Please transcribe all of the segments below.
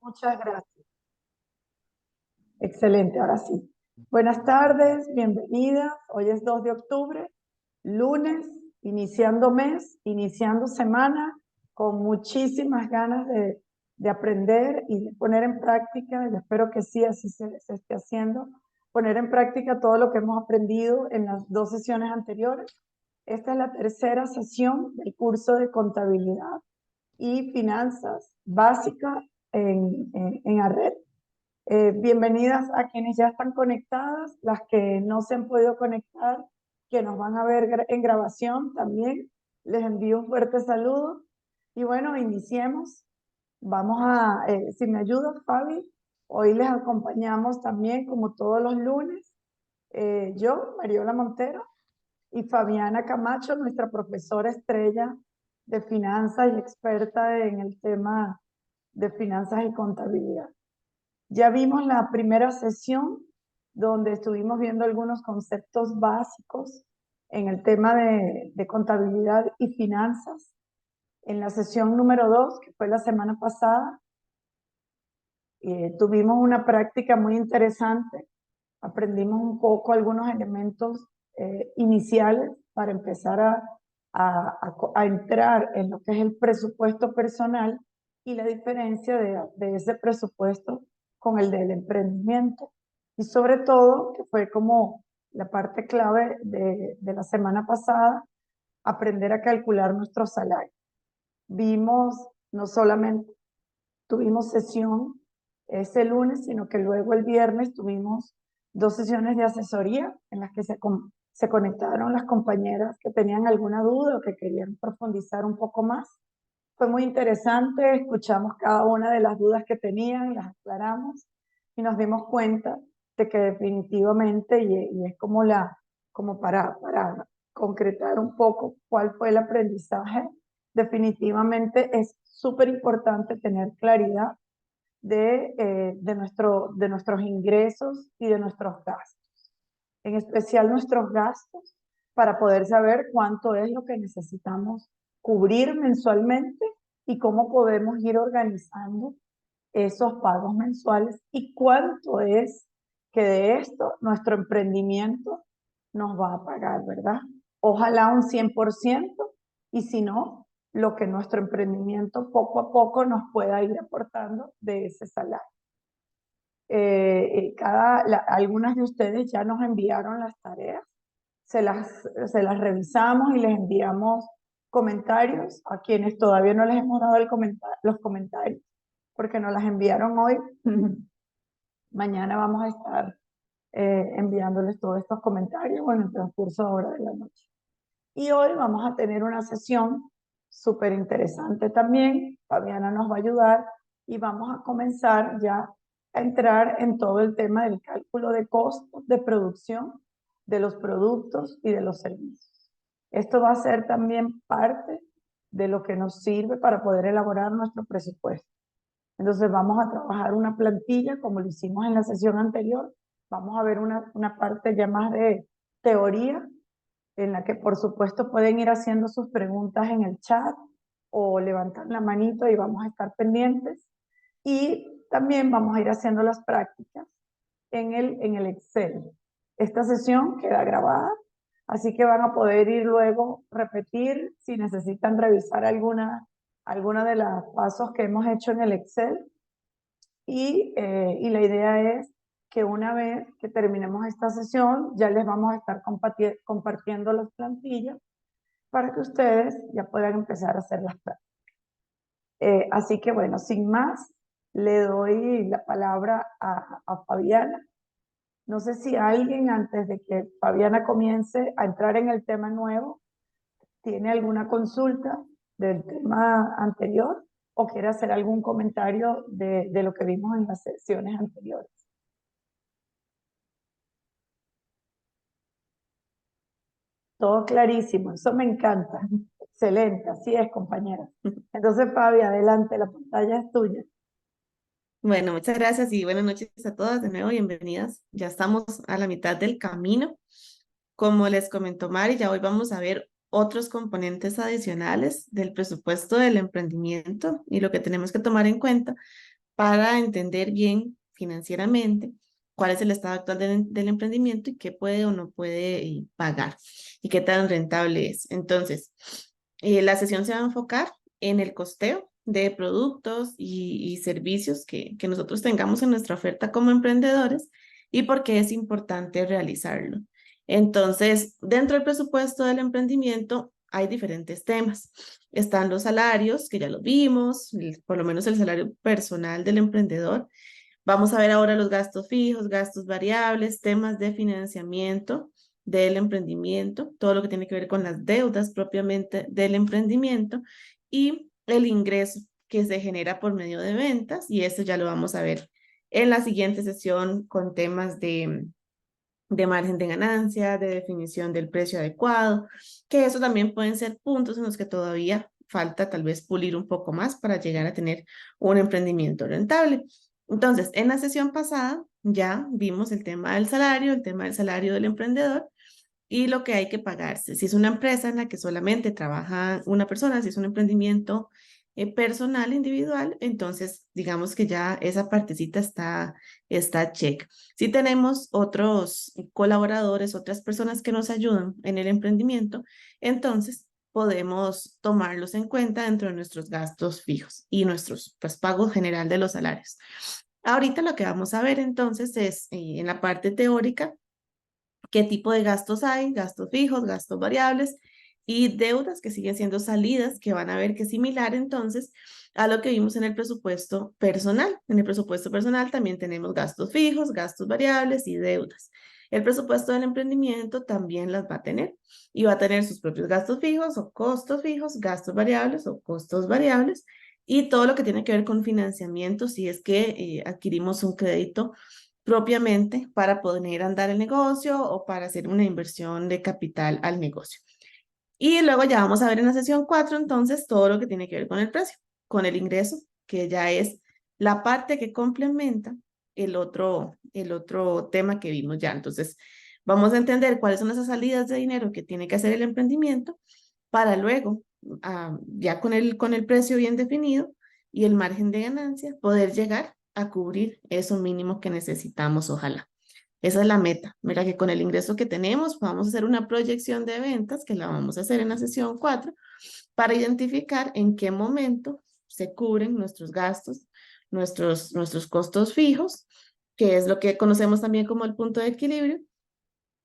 Muchas gracias. Excelente, ahora sí. Buenas tardes, bienvenidas. Hoy es 2 de octubre, lunes, iniciando mes, iniciando semana, con muchísimas ganas de aprender y de poner en práctica, y espero que sí, así se esté haciendo, poner en práctica todo lo que hemos aprendido en las 2 sesiones anteriores. Esta es la tercera sesión del curso de contabilidad y finanzas básicas en ARRED. Bienvenidas a quienes ya están conectadas, las que no se han podido conectar, que nos van a ver en grabación también. Les envío un fuerte saludo. Y bueno, iniciemos. Vamos a, si me ayudas, Fabi, hoy les acompañamos también, como todos los lunes, yo, Mariola Montero, y Fabiana Camacho, nuestra profesora estrella de finanzas y experta en el tema de finanzas y contabilidad. Ya vimos la primera sesión donde estuvimos viendo algunos conceptos básicos en el tema de contabilidad y finanzas. En la sesión número 2, que fue la semana pasada, tuvimos una práctica muy interesante. Aprendimos un poco algunos elementos iniciales para empezar a entrar en lo que es el presupuesto personal y la diferencia de ese presupuesto con el del emprendimiento. Y sobre todo, que fue como la parte clave de la semana pasada, aprender a calcular nuestro salario. Vimos, no solamente tuvimos sesión ese lunes, sino que luego el viernes tuvimos 2 sesiones de asesoría en las que se conectaron las compañeras que tenían alguna duda o que querían profundizar un poco más. Fue muy interesante, escuchamos cada una de las dudas que tenían, las aclaramos y nos dimos cuenta de que definitivamente, y es como para concretar un poco cuál fue el aprendizaje, definitivamente es súper importante tener claridad de nuestros ingresos y de nuestros gastos, en especial nuestros gastos, para poder saber cuánto es lo que necesitamos cubrir mensualmente y cómo podemos ir organizando esos pagos mensuales y cuánto es que de esto nuestro emprendimiento nos va a pagar, ¿verdad? Ojalá un 100%, y si no, lo que nuestro emprendimiento poco a poco nos pueda ir aportando de ese salario. Algunas de ustedes ya nos enviaron las tareas, se las revisamos y les enviamos comentarios a quienes todavía no les hemos dado los comentarios, porque nos las enviaron hoy. Mañana vamos a estar enviándoles todos estos comentarios en el transcurso ahora de la noche. Y hoy vamos a tener una sesión súper interesante también. Fabiana nos va a ayudar y vamos a comenzar ya a entrar en todo el tema del cálculo de costos de producción de los productos y de los servicios. Esto va a ser también parte de lo que nos sirve para poder elaborar nuestro presupuesto. Entonces vamos a trabajar una plantilla como lo hicimos en la sesión anterior. Vamos a ver una parte ya más de teoría, en la que por supuesto pueden ir haciendo sus preguntas en el chat o levantar la manito y vamos a estar pendientes. Y también vamos a ir haciendo las prácticas en el Excel. Esta sesión queda grabada, así que van a poder ir luego repetir si necesitan revisar alguna de los pasos que hemos hecho en el Excel. Y la idea es que una vez que terminemos esta sesión, ya les vamos a estar compartiendo las plantillas para que ustedes ya puedan empezar a hacer las prácticas. Así que bueno, sin más, le doy la palabra a Fabiana. No sé si alguien, antes de que Fabiana comience a entrar en el tema nuevo, tiene alguna consulta del tema anterior o quiere hacer algún comentario de lo que vimos en las sesiones anteriores. Todo clarísimo, eso me encanta. Excelente, así es, compañera. Entonces, Fabi, adelante, la pantalla es tuya. Bueno, muchas gracias y buenas noches a todas de nuevo, bienvenidas. Ya estamos a la mitad del camino. Como les comentó Mari, ya hoy vamos a ver otros componentes adicionales del presupuesto del emprendimiento y lo que tenemos que tomar en cuenta para entender bien financieramente cuál es el estado actual del emprendimiento y qué puede o no puede pagar y qué tan rentable es. Entonces, la sesión se va a enfocar en el costeo de productos y servicios que nosotros tengamos en nuestra oferta como emprendedores y por qué es importante realizarlo. Entonces, dentro del presupuesto del emprendimiento hay diferentes temas. Están los salarios, que ya los vimos, por lo menos el salario personal del emprendedor. Vamos a ver ahora los gastos fijos, gastos variables, temas de financiamiento del emprendimiento, todo lo que tiene que ver con las deudas propiamente del emprendimiento y el ingreso que se genera por medio de ventas, y esto ya lo vamos a ver en la siguiente sesión con temas de margen de ganancia, de definición del precio adecuado, que eso también pueden ser puntos en los que todavía falta tal vez pulir un poco más para llegar a tener un emprendimiento rentable. Entonces, en la sesión pasada ya vimos el tema del salario del emprendedor y lo que hay que pagarse. Si es una empresa en la que solamente trabaja una persona, si es un emprendimiento personal, individual, entonces digamos que ya esa partecita está check. Si tenemos otros colaboradores, otras personas que nos ayudan en el emprendimiento, entonces podemos tomarlos en cuenta dentro de nuestros gastos fijos y nuestros pues, pagos general de los salarios. Ahorita lo que vamos a ver entonces es en la parte teórica qué tipo de gastos hay, gastos fijos, gastos variables y deudas que siguen siendo salidas, que van a ver que es similar entonces a lo que vimos en el presupuesto personal. En el presupuesto personal también tenemos gastos fijos, gastos variables y deudas. El presupuesto del emprendimiento también las va a tener y va a tener sus propios gastos fijos o costos fijos, gastos variables o costos variables y todo lo que tiene que ver con financiamiento si es que adquirimos un crédito propiamente para poder andar el negocio o para hacer una inversión de capital al negocio. Y luego ya vamos a ver en la sesión 4 entonces todo lo que tiene que ver con el precio, con el ingreso, que ya es la parte que complementa el otro tema que vimos ya. Entonces, vamos a entender cuáles son esas salidas de dinero que tiene que hacer el emprendimiento para luego, ya con el precio bien definido y el margen de ganancia, poder llegar a cubrir eso mínimo que necesitamos, ojalá. Esa es la meta. Mira que con el ingreso que tenemos vamos a hacer una proyección de ventas, que la vamos a hacer en la sesión 4, para identificar en qué momento se cubren nuestros gastos, nuestros costos fijos, que es lo que conocemos también como el punto de equilibrio,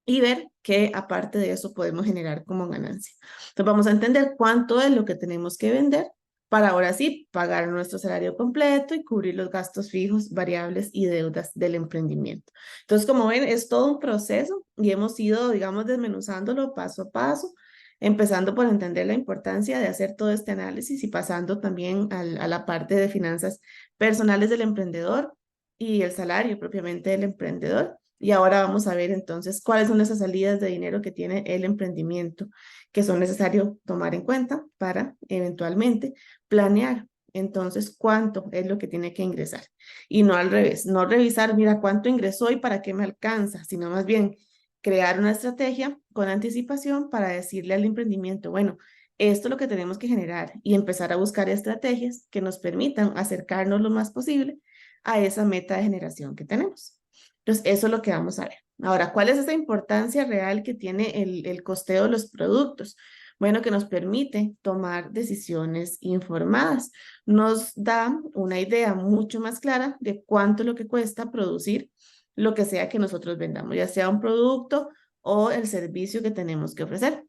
y ver qué aparte de eso podemos generar como ganancia. Entonces vamos a entender cuánto es lo que tenemos que vender para ahora sí pagar nuestro salario completo y cubrir los gastos fijos, variables y deudas del emprendimiento. Entonces, como ven, es todo un proceso y hemos ido, digamos, desmenuzándolo paso a paso, empezando por entender la importancia de hacer todo este análisis y pasando también a la parte de finanzas personales del emprendedor y el salario propiamente del emprendedor. Y ahora vamos a ver entonces cuáles son esas salidas de dinero que tiene el emprendimiento que son necesarios tomar en cuenta para eventualmente planear entonces cuánto es lo que tiene que ingresar. Y no al revés, no revisar, mira cuánto ingresó y para qué me alcanza, sino más bien crear una estrategia con anticipación para decirle al emprendimiento, bueno, esto es lo que tenemos que generar y empezar a buscar estrategias que nos permitan acercarnos lo más posible a esa meta de generación que tenemos. Entonces, eso es lo que vamos a ver. Ahora, ¿cuál es esa importancia real que tiene el costeo de los productos? Bueno, que nos permite tomar decisiones informadas. Nos da una idea mucho más clara de cuánto es lo que cuesta producir lo que sea que nosotros vendamos, ya sea un producto o el servicio que tenemos que ofrecer.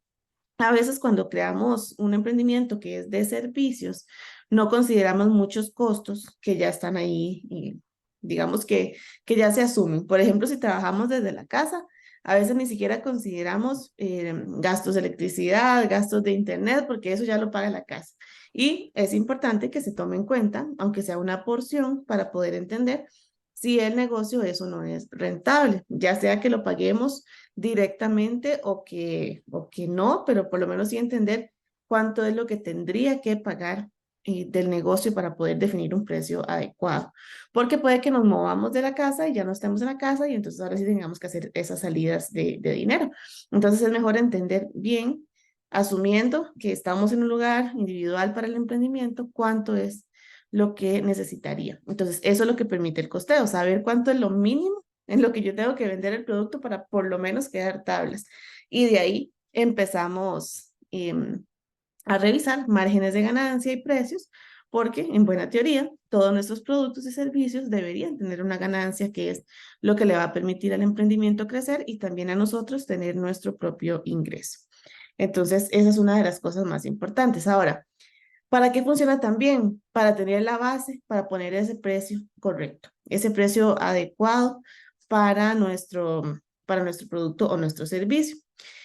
A veces cuando creamos un emprendimiento que es de servicios, no consideramos muchos costos que ya están ahí y digamos que ya se asumen. Por ejemplo, si trabajamos desde la casa, a veces ni siquiera consideramos gastos de electricidad, gastos de internet, porque eso ya lo paga la casa. Y es importante que se tome en cuenta, aunque sea una porción, para poder entender si el negocio eso no es rentable, ya sea que lo paguemos directamente o que no, pero por lo menos sí entender cuánto es lo que tendría que pagar del negocio para poder definir un precio adecuado. Porque puede que nos movamos de la casa y ya no estemos en la casa y entonces ahora sí tengamos que hacer esas salidas de dinero. Entonces es mejor entender bien, asumiendo que estamos en un lugar individual para el emprendimiento, cuánto es lo que necesitaría. Entonces, eso es lo que permite el costeo, saber cuánto es lo mínimo en lo que yo tengo que vender el producto para por lo menos quedar tablas. Y de ahí empezamos a revisar márgenes de ganancia y precios, porque en buena teoría todos nuestros productos y servicios deberían tener una ganancia que es lo que le va a permitir al emprendimiento crecer y también a nosotros tener nuestro propio ingreso. Entonces, esa es una de las cosas más importantes. Ahora, ¿para qué funciona también? Para tener la base, para poner ese precio correcto, ese precio adecuado para nuestro producto o nuestro servicio.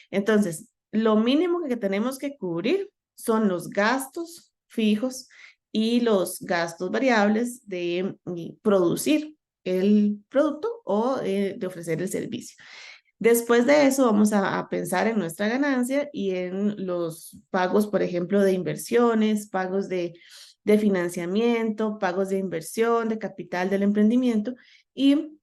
Entonces, lo mínimo que tenemos que cubrir son los gastos fijos y los gastos variables de producir el producto o de ofrecer el servicio. Después de eso, vamos a pensar en nuestra ganancia y en los pagos, por ejemplo, de inversiones, pagos de financiamiento, pagos de inversión, de capital del emprendimiento. Y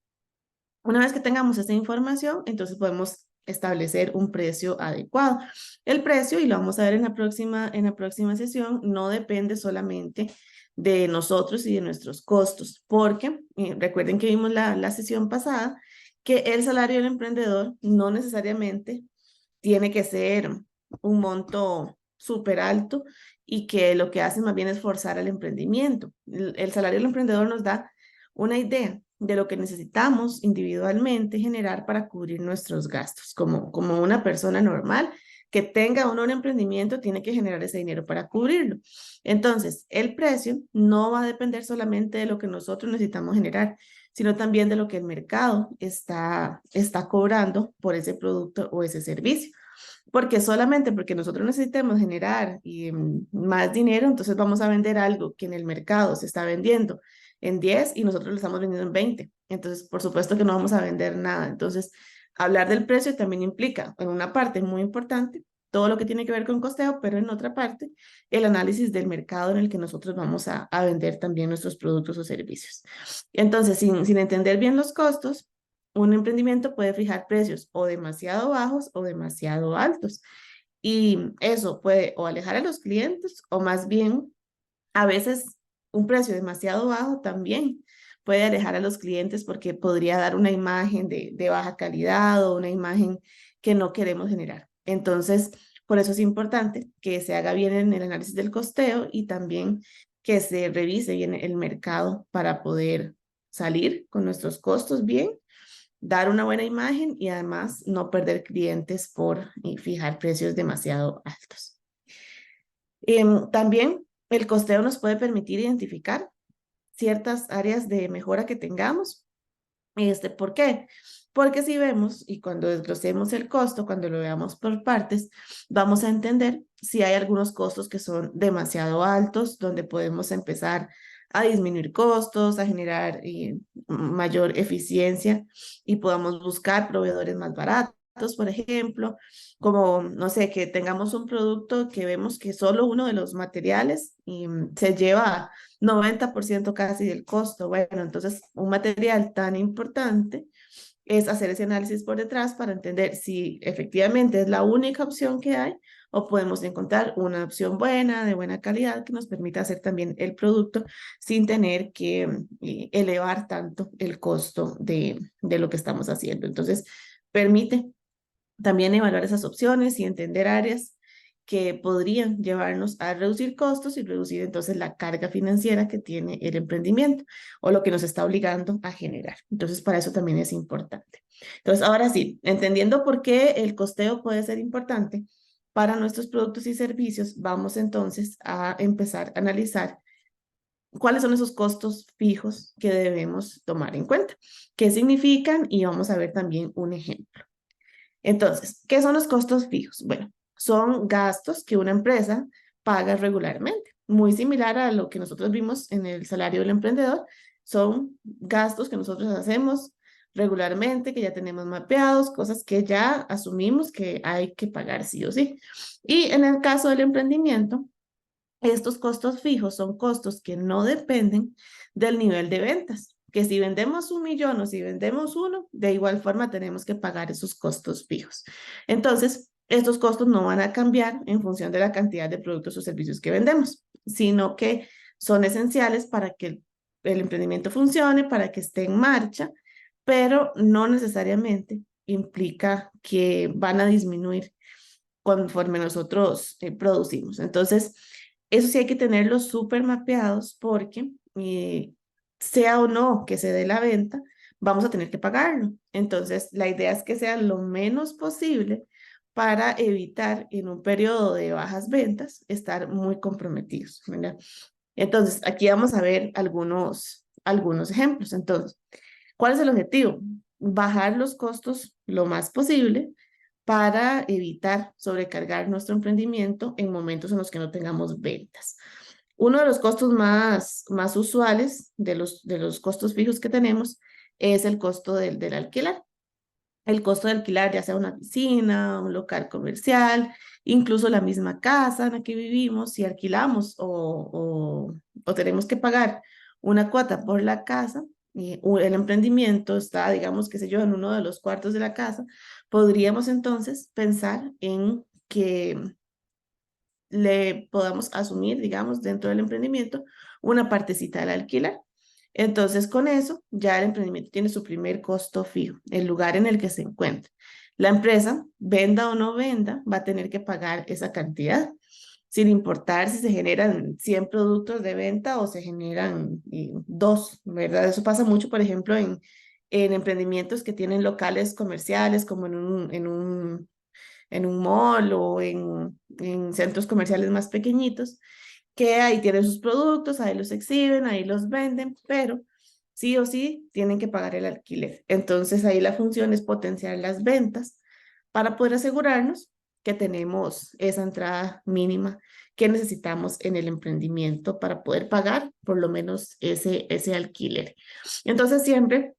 una vez que tengamos esta información, entonces podemos establecer un precio adecuado. El precio, y lo vamos a ver en la próxima sesión, no depende solamente de nosotros y de nuestros costos, porque recuerden que vimos la sesión pasada que el salario del emprendedor no necesariamente tiene que ser un monto súper alto y que lo que hace más bien es forzar al emprendimiento. El salario del emprendedor nos da una idea de lo que necesitamos individualmente generar para cubrir nuestros gastos. Como una persona normal que tenga un emprendimiento tiene que generar ese dinero para cubrirlo. Entonces, el precio no va a depender solamente de lo que nosotros necesitamos generar, sino también de lo que el mercado está cobrando por ese producto o ese servicio. Porque solamente porque nosotros necesitemos generar más dinero, entonces vamos a vender algo que en el mercado se está vendiendo en 10 y nosotros lo estamos vendiendo en 20. Entonces, por supuesto que no vamos a vender nada. Entonces, hablar del precio también implica, en una parte muy importante, todo lo que tiene que ver con costeo, pero en otra parte, el análisis del mercado en el que nosotros vamos a vender también nuestros productos o servicios. Entonces, sin entender bien los costos, un emprendimiento puede fijar precios o demasiado bajos o demasiado altos. Y eso puede o alejar a los clientes o más bien a veces un precio demasiado bajo también puede alejar a los clientes porque podría dar una imagen de baja calidad o una imagen que no queremos generar. Entonces, por eso es importante que se haga bien en el análisis del costeo y también que se revise bien el mercado para poder salir con nuestros costos bien, dar una buena imagen y además no perder clientes por fijar precios demasiado altos. También el costeo nos puede permitir identificar ciertas áreas de mejora que tengamos. ¿Por qué? Porque si vemos y cuando desglosemos el costo, cuando lo veamos por partes, vamos a entender si hay algunos costos que son demasiado altos, donde podemos empezar a disminuir costos, a generar mayor eficiencia y podamos buscar proveedores más baratos, por ejemplo, como, no sé, que tengamos un producto que vemos que solo uno de los materiales se lleva 90% casi del costo. Bueno, entonces un material tan importante es hacer ese análisis por detrás para entender si efectivamente es la única opción que hay o podemos encontrar una opción buena, de buena calidad, que nos permita hacer también el producto sin tener que elevar tanto el costo de lo que estamos haciendo. Entonces, permite también evaluar esas opciones y entender áreas que podrían llevarnos a reducir costos y reducir entonces la carga financiera que tiene el emprendimiento o lo que nos está obligando a generar. Entonces, para eso también es importante. Entonces, ahora sí, entendiendo por qué el costeo puede ser importante para nuestros productos y servicios, vamos entonces a empezar a analizar cuáles son esos costos fijos que debemos tomar en cuenta, qué significan y vamos a ver también un ejemplo. Entonces, ¿qué son los costos fijos? Bueno, son gastos que una empresa paga regularmente, muy similar a lo que nosotros vimos en el salario del emprendedor. Son gastos que nosotros hacemos regularmente, que ya tenemos mapeados, cosas que ya asumimos que hay que pagar sí o sí. Y en el caso del emprendimiento, estos costos fijos son costos que no dependen del nivel de ventas, que si vendemos 1 millón o si vendemos uno, de igual forma tenemos que pagar esos costos fijos. Entonces, estos costos no van a cambiar en función de la cantidad de productos o servicios que vendemos, sino que son esenciales para que el emprendimiento funcione, para que esté en marcha, pero no necesariamente implica que van a disminuir conforme nosotros producimos. Entonces, eso sí hay que tenerlo súper mapeados porque sea o no que se dé la venta, vamos a tener que pagarlo. Entonces, la idea es que sea lo menos posible para evitar en un periodo de bajas ventas estar muy comprometidos, ¿verdad? Entonces, aquí vamos a ver algunos ejemplos. Entonces, ¿cuál es el objetivo? Bajar los costos lo más posible para evitar sobrecargar nuestro emprendimiento en momentos en los que no tengamos ventas. Uno de los costos más usuales de los costos fijos que tenemos es el costo del alquiler. El costo de alquilar, ya sea una piscina, un local comercial, incluso la misma casa en la que vivimos, si alquilamos o tenemos que pagar una cuota por la casa, el emprendimiento está, digamos, qué sé yo, en uno de los cuartos de la casa, podríamos entonces pensar en que le podamos asumir, digamos, dentro del emprendimiento una partecita del alquiler. Entonces, con eso, ya el emprendimiento tiene su primer costo fijo, el lugar en el que se encuentra. La empresa, venda o no venda, va a tener que pagar esa cantidad, sin importar si se generan 100 productos de venta o se generan dos, ¿verdad? Eso pasa mucho, por ejemplo, en emprendimientos que tienen locales comerciales, como en un mall o en centros comerciales más pequeñitos, que ahí tienen sus productos, ahí los exhiben, ahí los venden, pero sí o sí tienen que pagar el alquiler. Entonces ahí la función es potenciar las ventas para poder asegurarnos que tenemos esa entrada mínima que necesitamos en el emprendimiento para poder pagar por lo menos ese alquiler. Entonces siempre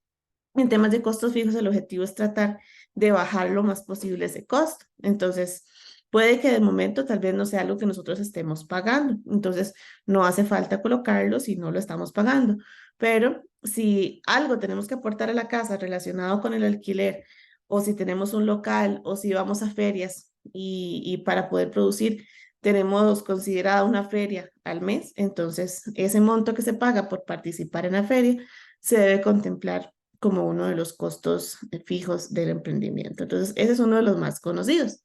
en temas de costos fijos, el objetivo es tratar de bajar lo más posible ese costo. Entonces, puede que de momento tal vez no sea algo que nosotros estemos pagando. Entonces, no hace falta colocarlo si no lo estamos pagando. Pero si algo tenemos que aportar a la casa relacionado con el alquiler, o si tenemos un local, o si vamos a ferias y para poder producir tenemos considerada una feria al mes, entonces ese monto que se paga por participar en la feria se debe contemplar como uno de los costos fijos del emprendimiento. Entonces, ese es uno de los más conocidos.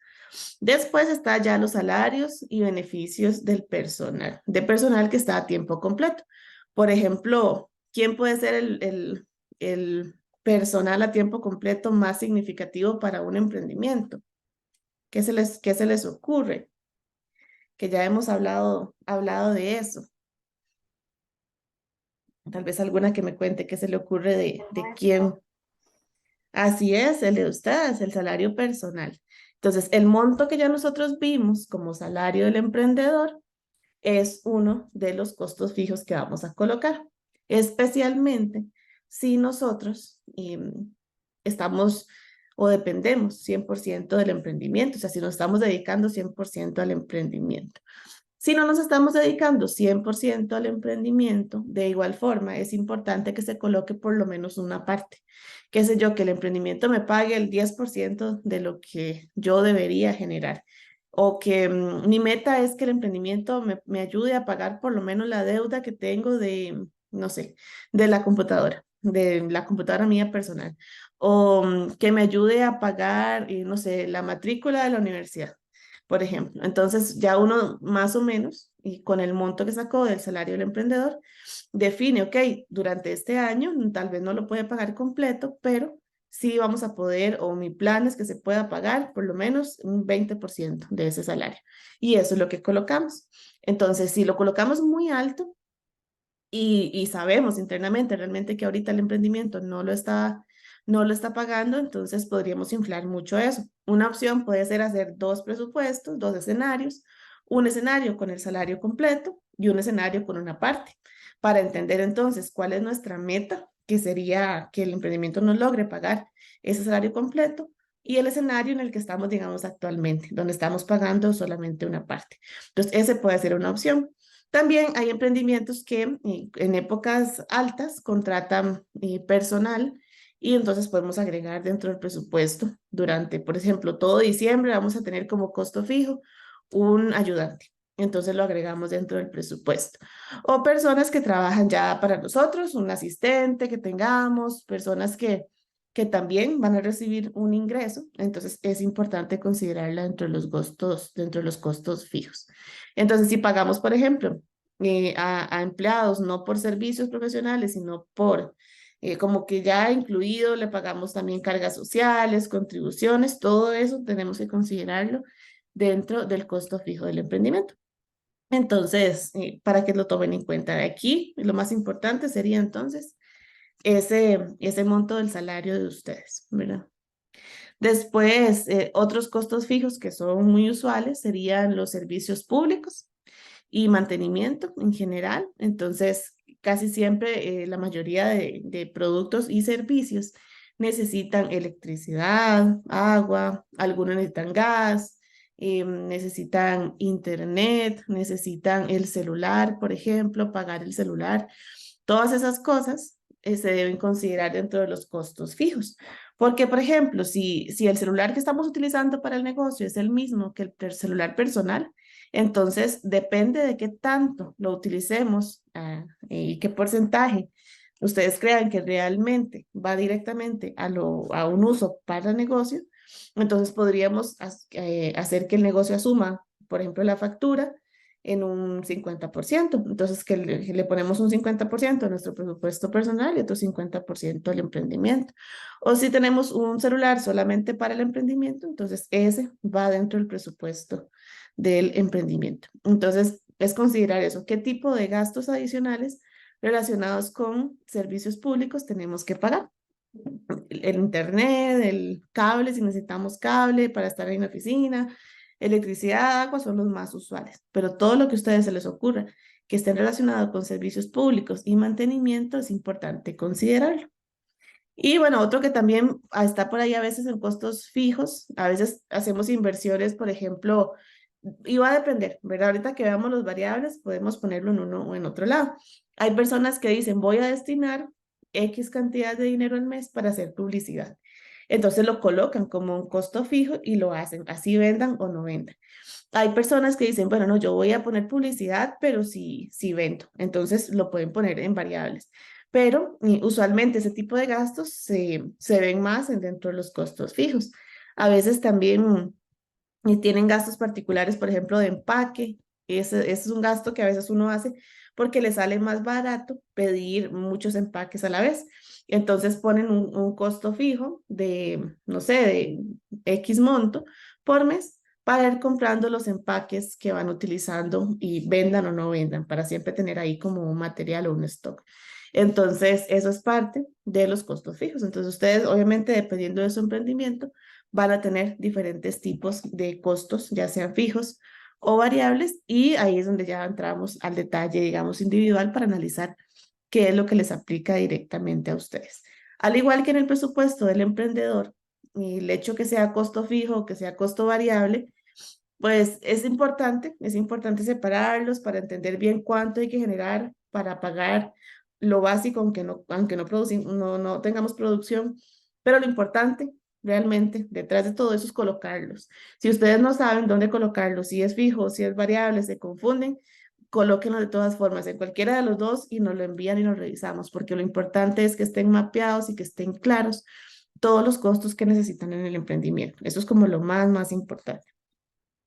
Después está ya los salarios y beneficios del personal, de personal que está a tiempo completo. Por ejemplo, ¿quién puede ser el personal a tiempo completo más significativo para un emprendimiento? Qué se les ocurre? Que ya hemos hablado de eso. Tal vez alguna que me cuente qué se le ocurre de quién. Así es, el de ustedes, el salario personal. Entonces, el monto que ya nosotros vimos como salario del emprendedor es uno de los costos fijos que vamos a colocar, especialmente si nosotros estamos o dependemos 100% del emprendimiento, o sea, si nos estamos dedicando 100% al emprendimiento. Si no nos estamos dedicando 100% al emprendimiento, de igual forma es importante que se coloque por lo menos una parte. Qué sé yo, que el emprendimiento me pague el 10% de lo que yo debería generar. O que mi meta es que el emprendimiento me ayude a pagar por lo menos la deuda que tengo de, no sé, de la computadora mía personal. O que me ayude a pagar, no sé, la matrícula de la universidad, por ejemplo. Entonces ya uno más o menos, y con el monto que sacó del salario del emprendedor, define, ok, durante este año tal vez no lo puede pagar completo, pero sí vamos a poder, o mi plan es que se pueda pagar por lo menos un 20% de ese salario. Y eso es lo que colocamos. Entonces, si lo colocamos muy alto y sabemos internamente realmente que ahorita el emprendimiento no lo está pagando, entonces podríamos inflar mucho eso. Una opción puede ser hacer dos presupuestos, dos escenarios, un escenario con el salario completo y un escenario con una parte, para entender entonces cuál es nuestra meta, que sería que el emprendimiento nos logre pagar ese salario completo, y el escenario en el que estamos, digamos, actualmente, donde estamos pagando solamente una parte. Entonces, ese puede ser una opción. También hay emprendimientos que en épocas altas contratan personal y entonces podemos agregar dentro del presupuesto durante, por ejemplo, todo diciembre vamos a tener como costo fijo un ayudante. entonces lo agregamos dentro del presupuesto. O personas que trabajan ya para nosotros, un asistente que tengamos, personas que también van a recibir un ingreso, entonces es importante considerarla dentro de los costos fijos. Entonces, si pagamos, por ejemplo, a empleados, no por servicios profesionales, sino por, como que ya incluido, le pagamos también cargas sociales, contribuciones, todo eso tenemos que considerarlo dentro del costo fijo del emprendimiento. Entonces, para que lo tomen en cuenta de aquí, lo más importante sería entonces ese monto del salario de ustedes, ¿verdad? Después, otros costos fijos que son muy usuales serían los servicios públicos y mantenimiento en general. Entonces, casi siempre la mayoría de productos y servicios necesitan electricidad, agua, algunos necesitan gas, necesitan internet, necesitan el celular, por ejemplo, pagar el celular. Todas esas cosas se deben considerar dentro de los costos fijos. Porque, por ejemplo, si el celular que estamos utilizando para el negocio es el mismo que el celular personal, entonces depende de qué tanto lo utilicemos y qué porcentaje ustedes crean que realmente va directamente a un uso para el negocio, entonces podríamos hacer que el negocio asuma, por ejemplo, la factura en un 50%. Entonces, que le ponemos un 50% a nuestro presupuesto personal y otro 50% al emprendimiento. O si tenemos un celular solamente para el emprendimiento, entonces ese va dentro del presupuesto del emprendimiento. Entonces, es considerar eso. ¿Qué tipo de gastos adicionales relacionados con servicios públicos tenemos que pagar? El internet, el cable, si necesitamos cable para estar en la oficina, electricidad, agua son los más usuales, pero todo lo que a ustedes se les ocurra que estén relacionados con servicios públicos y mantenimiento es importante considerarlo. Y bueno, otro que también está por ahí a veces en costos fijos, a veces hacemos inversiones, por ejemplo, y va a depender, ¿verdad? Ahorita que veamos los variables, podemos ponerlo en uno o en otro lado. Hay personas que dicen, voy a destinar X cantidad de dinero al mes para hacer publicidad. Entonces lo colocan como un costo fijo y lo hacen, así vendan o no vendan. Hay personas que dicen, bueno, no, yo voy a poner publicidad, pero sí vendo. Entonces lo pueden poner en variables. Pero usualmente ese tipo de gastos se ven más dentro de los costos fijos. A veces también y tienen gastos particulares, por ejemplo, de empaque. Ese es un gasto que a veces uno hace porque le sale más barato pedir muchos empaques a la vez. Entonces ponen un costo fijo de, no sé, de X monto por mes para ir comprando los empaques que van utilizando y vendan o no vendan, para siempre tener ahí como un material o un stock. Entonces, eso es parte de los costos fijos. Entonces, ustedes, obviamente, dependiendo de su emprendimiento, van a tener diferentes tipos de costos, ya sean fijos o variables, y ahí es donde ya entramos al detalle, digamos, individual para analizar qué es lo que les aplica directamente a ustedes. Al igual que en el presupuesto del emprendedor, y el hecho que sea costo fijo o que sea costo variable, pues es importante separarlos para entender bien cuánto hay que generar para pagar lo básico, aunque no tengamos producción, pero lo importante realmente detrás de todo eso es colocarlos. Si ustedes no saben dónde colocarlos, si es fijo, si es variable, se confunden, colóquenlo de todas formas en cualquiera de los dos y nos lo envían y lo revisamos, porque lo importante es que estén mapeados y que estén claros todos los costos que necesitan en el emprendimiento. Eso es como lo más importante.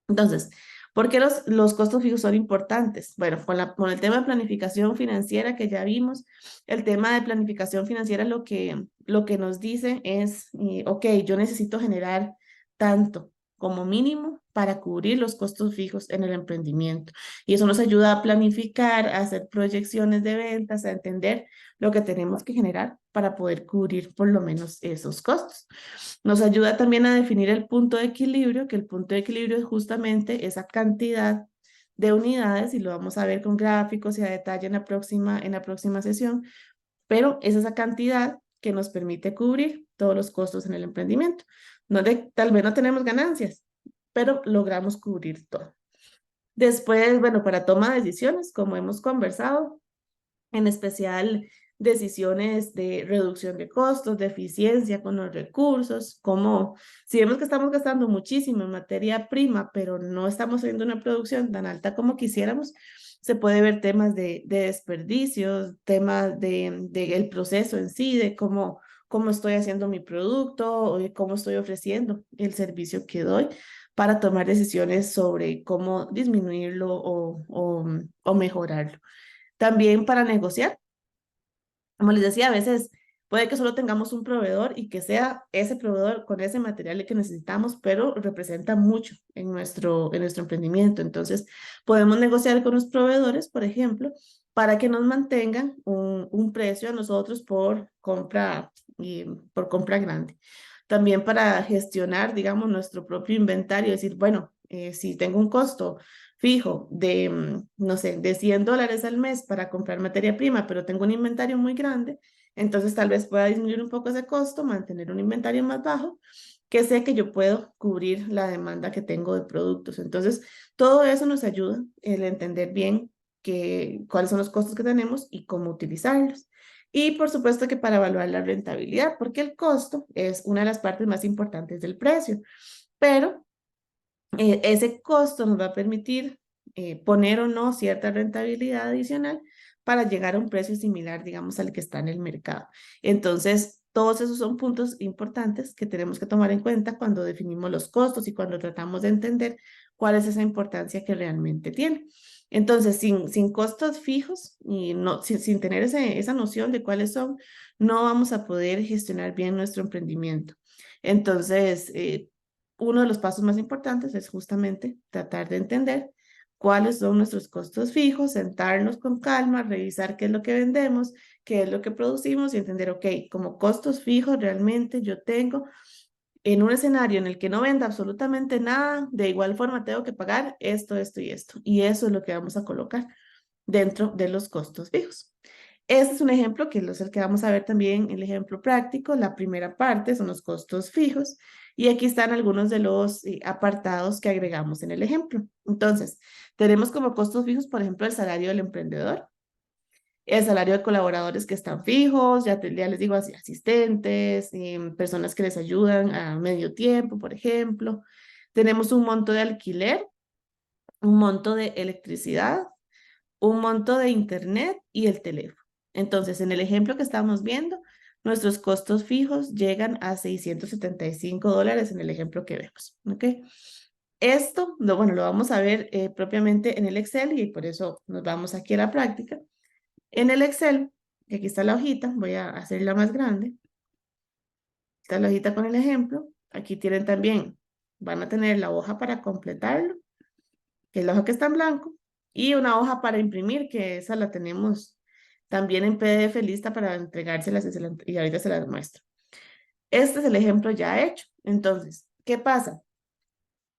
Entonces, ¿por qué los costos fijos son importantes? Bueno, con el tema de planificación financiera que ya vimos, el tema de planificación financiera lo que nos dice es, ok, yo necesito generar tanto como mínimo para cubrir los costos fijos en el emprendimiento. Y eso nos ayuda a planificar, a hacer proyecciones de ventas, a entender lo que tenemos que generar para poder cubrir por lo menos esos costos. Nos ayuda también a definir el punto de equilibrio, que el punto de equilibrio es justamente esa cantidad de unidades, y lo vamos a ver con gráficos y a detalle en la próxima sesión, pero es esa cantidad que nos permite cubrir todos los costos en el emprendimiento. Tal vez no tenemos ganancias, pero logramos cubrir todo. Después, bueno, para toma de decisiones, como hemos conversado, en especial decisiones de reducción de costos, de eficiencia con los recursos, como si vemos que estamos gastando muchísimo en materia prima, pero no estamos haciendo una producción tan alta como quisiéramos, se puede ver temas de desperdicios, temas de el proceso en sí, de cómo estoy haciendo mi producto o de cómo estoy ofreciendo el servicio que doy para tomar decisiones sobre cómo disminuirlo o mejorarlo. También para negociar, como les decía, a veces puede que solo tengamos un proveedor y que sea ese proveedor con ese material que necesitamos, pero representa mucho en nuestro emprendimiento. Entonces, podemos negociar con los proveedores, por ejemplo, para que nos mantengan un precio a nosotros por compra grande. También para gestionar, digamos, nuestro propio inventario, decir, bueno, si tengo un costo fijo de, no sé, de $100 al mes para comprar materia prima, pero tengo un inventario muy grande, entonces tal vez pueda disminuir un poco ese costo, mantener un inventario más bajo, que sé que yo puedo cubrir la demanda que tengo de productos. Entonces, todo eso nos ayuda el entender bien cuáles son los costos que tenemos y cómo utilizarlos. Y por supuesto que para evaluar la rentabilidad, porque el costo es una de las partes más importantes del precio, pero ese costo nos va a permitir poner o no cierta rentabilidad adicional para llegar a un precio similar, digamos, al que está en el mercado. Entonces, todos esos son puntos importantes que tenemos que tomar en cuenta cuando definimos los costos y cuando tratamos de entender cuál es esa importancia que realmente tiene. Entonces, sin costos fijos y no, sin tener esa noción de cuáles son, no vamos a poder gestionar bien nuestro emprendimiento. Entonces, uno de los pasos más importantes es justamente tratar de entender cuáles son nuestros costos fijos, sentarnos con calma, revisar qué es lo que vendemos, qué es lo que producimos y entender, ok, como costos fijos realmente yo tengo en un escenario en el que no venda absolutamente nada, de igual forma tengo que pagar esto, esto y esto. Y eso es lo que vamos a colocar dentro de los costos fijos. Este es un ejemplo que es el que vamos a ver también, el ejemplo práctico. La primera parte son los costos fijos y aquí están algunos de los apartados que agregamos en el ejemplo. Entonces, tenemos como costos fijos, por ejemplo, el salario del emprendedor, el salario de colaboradores que están fijos, ya les digo, así, asistentes, personas que les ayudan a medio tiempo, por ejemplo. Tenemos un monto de alquiler, un monto de electricidad, un monto de internet y el teléfono. Entonces, en el ejemplo que estamos viendo, nuestros costos fijos llegan a $675 en el ejemplo que vemos. ¿Ok? Esto, bueno, lo vamos a ver propiamente en el Excel y por eso nos vamos aquí a la práctica. En el Excel, que aquí está la hojita, voy a hacerla más grande. Está la hojita con el ejemplo. Aquí tienen también, van a tener la hoja para completarlo, que es la hoja que está en blanco, y una hoja para imprimir, que esa la tenemos también en PDF lista para entregárselas y ahorita se las muestro. Este es el ejemplo ya hecho. Entonces, ¿qué pasa?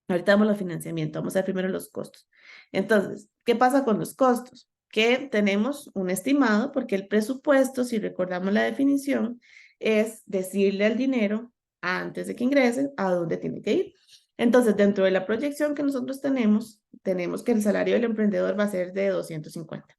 Ahorita vamos al financiamiento, vamos a ver primero los costos. Entonces, ¿qué pasa con los costos? Que tenemos un estimado, porque el presupuesto, si recordamos la definición, es decirle al dinero antes de que ingrese a dónde tiene que ir. Entonces, dentro de la proyección que nosotros tenemos que el salario del emprendedor va a ser de 250.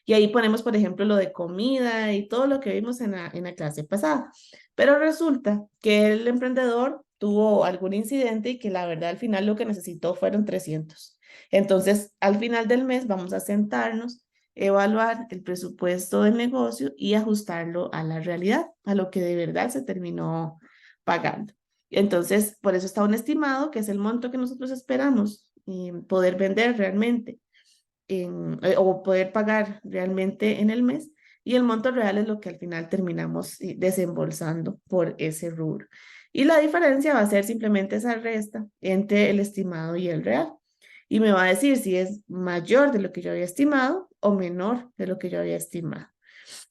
Y ahí ponemos, por ejemplo, lo de comida y todo lo que vimos en la clase pasada. Pero resulta que el emprendedor tuvo algún incidente y que la verdad al final lo que necesitó fueron 300. Entonces, al final del mes vamos a sentarnos, evaluar el presupuesto del negocio y ajustarlo a la realidad, a lo que de verdad se terminó pagando. Entonces, por eso está un estimado, que es el monto que nosotros esperamos poder vender realmente o poder pagar realmente en el mes. Y el monto real es lo que al final terminamos desembolsando por ese rubro. Y la diferencia va a ser simplemente esa resta entre el estimado y el real. Y me va a decir si es mayor de lo que yo había estimado o menor de lo que yo había estimado.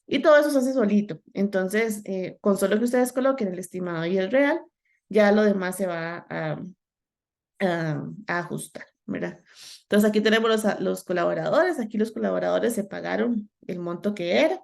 Y todo eso se hace solito. Entonces, con solo que ustedes coloquen el estimado y el real, ya lo demás se va a ajustar, ¿verdad? Entonces aquí tenemos los colaboradores, aquí los colaboradores se pagaron el monto que era,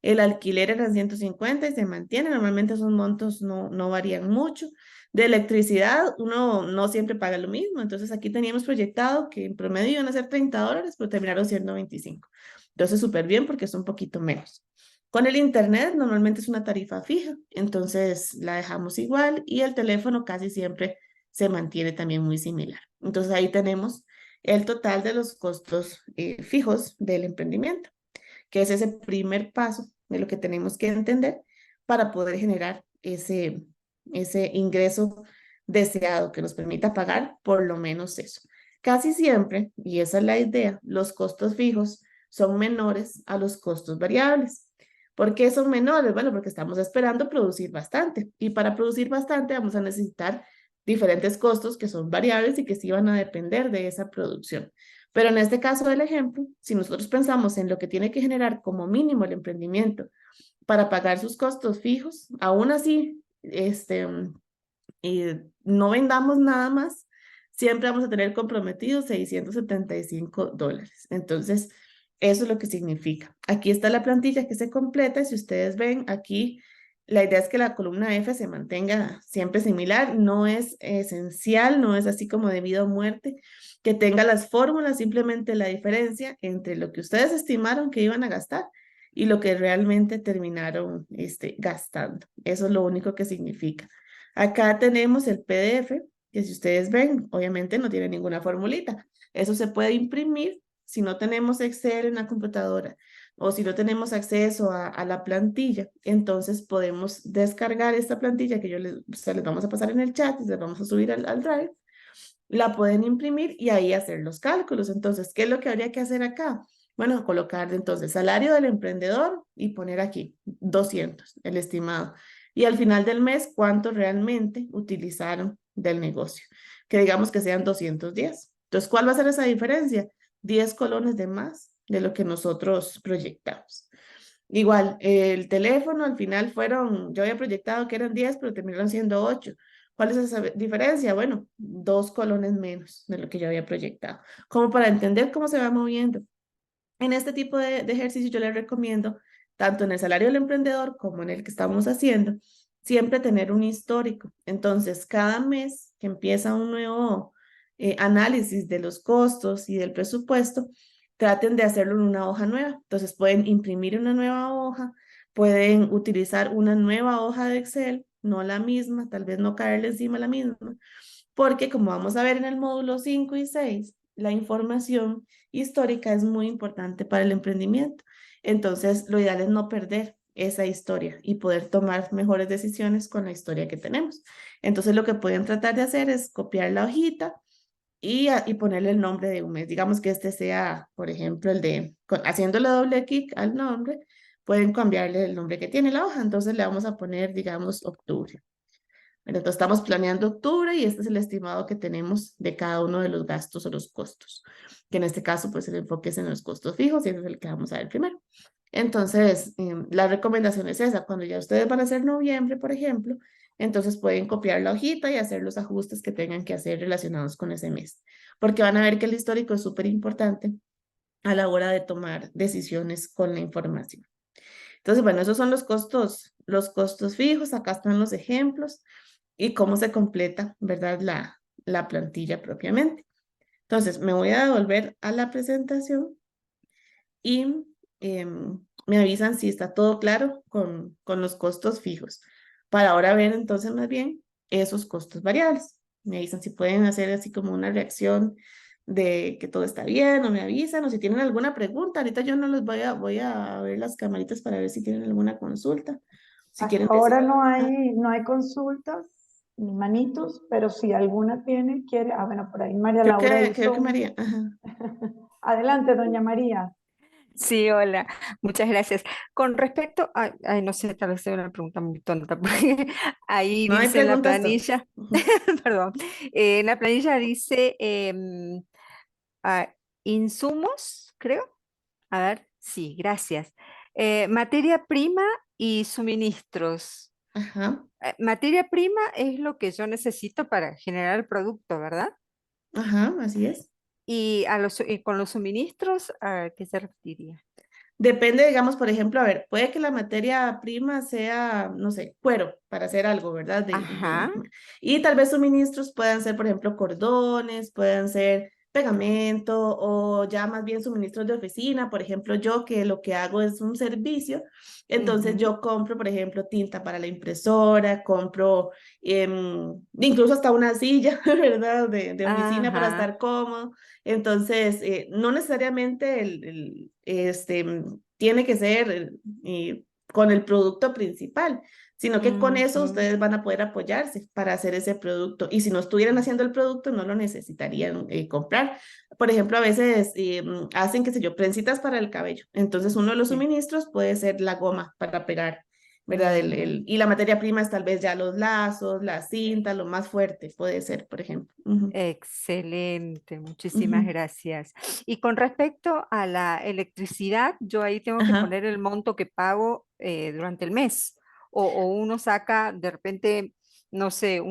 el alquiler eran 150 y se mantiene, normalmente esos montos no varían mucho. De electricidad, uno no siempre paga lo mismo, entonces aquí teníamos proyectado que en promedio iban a ser $30, pero terminaron siendo 25. Entonces súper bien porque es un poquito menos. Con el internet normalmente es una tarifa fija, entonces la dejamos igual y el teléfono casi siempre se mantiene también muy similar. Entonces ahí tenemos el total de los costos fijos del emprendimiento, que es ese primer paso de lo que tenemos que entender para poder generar ese ingreso deseado que nos permita pagar por lo menos eso. Casi siempre, y esa es la idea, los costos fijos son menores a los costos variables. ¿Por qué son menores? Bueno, porque estamos esperando producir bastante y para producir bastante vamos a necesitar diferentes costos que son variables y que sí van a depender de esa producción. Pero en este caso del ejemplo, si nosotros pensamos en lo que tiene que generar como mínimo el emprendimiento para pagar sus costos fijos, aún así, no vendamos nada más, siempre vamos a tener comprometidos $675. Entonces, eso es lo que significa. Aquí está la plantilla que se completa y si ustedes ven aquí, la idea es que la columna F se mantenga siempre similar, no es esencial, no es así como de vida o muerte, que tenga las fórmulas, simplemente la diferencia entre lo que ustedes estimaron que iban a gastar y lo que realmente terminaron gastando. Eso es lo único que significa. Acá tenemos el PDF, que si ustedes ven, obviamente no tiene ninguna formulita. Eso se puede imprimir si no tenemos Excel en la computadora o si no tenemos acceso a la plantilla. Entonces podemos descargar esta plantilla que se les vamos a pasar en el chat y se les vamos a subir al Drive. La pueden imprimir y ahí hacer los cálculos. Entonces, ¿qué es lo que habría que hacer acá? Bueno, colocar entonces salario del emprendedor y poner aquí 200, el estimado. Y al final del mes, ¿cuánto realmente utilizaron del negocio? Que digamos que sean 210. Entonces, ¿cuál va a ser esa diferencia? 10 colones de más de lo que nosotros proyectamos. Igual, el teléfono al final yo había proyectado que eran 10, pero terminaron siendo 8. ¿Cuál es esa diferencia? Bueno, 2 colones menos de lo que yo había proyectado, como para entender cómo se va moviendo. En este tipo de ejercicio yo les recomiendo, tanto en el salario del emprendedor como en el que estamos haciendo, siempre tener un histórico. Entonces, cada mes que empieza un nuevo análisis de los costos y del presupuesto, traten de hacerlo en una hoja nueva. Entonces, pueden imprimir una nueva hoja, pueden utilizar una nueva hoja de Excel, no la misma, tal vez no caerle encima la misma, porque como vamos a ver en el módulo 5 y 6, la información histórica es muy importante para el emprendimiento. Entonces, lo ideal es no perder esa historia y poder tomar mejores decisiones con la historia que tenemos. Entonces, lo que pueden tratar de hacer es copiar la hojita y ponerle el nombre de un mes. Digamos que este sea, por ejemplo, haciéndole doble clic al nombre, pueden cambiarle el nombre que tiene la hoja. Entonces, le vamos a poner, digamos, octubre. Bueno, entonces estamos planeando octubre y este es el estimado que tenemos de cada uno de los gastos o los costos, que en este caso pues el enfoque es en los costos fijos y ese es el que vamos a ver primero. Entonces, la recomendación es esa, cuando ya ustedes van a hacer noviembre, por ejemplo, entonces pueden copiar la hojita y hacer los ajustes que tengan que hacer relacionados con ese mes, porque van a ver que el histórico es súper importante a la hora de tomar decisiones con la información. Entonces, bueno, esos son los costos fijos, acá están los ejemplos y cómo se completa, ¿verdad? La plantilla propiamente. Entonces, me voy a devolver a la presentación y me avisan si está todo claro con los costos fijos. Para ahora ver entonces más bien esos costos variables. Me avisan si pueden hacer así como una reacción de que todo está bien o me avisan o si tienen alguna pregunta. Ahorita yo no les voy a ver las camaritas para ver si tienen alguna consulta. Si Hasta quieren decir. ahora no hay consultas ni manitos, pero si alguna tiene, quiere. Ah, bueno, por ahí María Laura Creo hizo que María. Ajá. Adelante, doña María. Sí, hola, muchas gracias. Con respecto a, ay, no sé, tal vez sea una pregunta muy tonta, porque ahí No hay dice en la preguntas tontas. planilla, perdón, en la planilla dice ah, insumos, creo. A ver, sí, gracias. Materia prima y suministros. Ajá, Materia prima es lo que yo necesito para generar el producto, ¿verdad? ajá, así es. Y con los suministros, ¿a qué se referiría? Depende, digamos, por ejemplo, a ver, puede que la materia prima sea, no sé, cuero para hacer algo, ¿verdad? Ajá. Y tal vez suministros puedan ser, por ejemplo, cordones, puedan ser pegamento o ya más bien suministros de oficina. Por ejemplo, yo que lo que hago es un servicio, entonces Ujú. yo compro, por ejemplo, tinta para la impresora, compro incluso hasta una silla, ¿verdad? De oficina para Ajá. estar cómodo. Entonces, no necesariamente tiene que ser con el producto principal, sino que con eso Ujú. ustedes van a poder apoyarse para hacer ese producto. Y si no estuvieran haciendo el producto, no lo necesitarían comprar. Por ejemplo, a veces hacen, qué sé yo, prensitas para el cabello. Entonces, uno de los Sí. suministros puede ser la goma para pegar, ¿verdad? Ujú. Y la materia prima es tal vez ya los lazos, la cinta, lo más fuerte puede ser, por ejemplo. Ujú, Excelente, muchísimas ujú. gracias. Y con respecto a la electricidad, yo ahí tengo que Ajá. poner el monto que pago durante el mes. O uno saca de repente, no sé,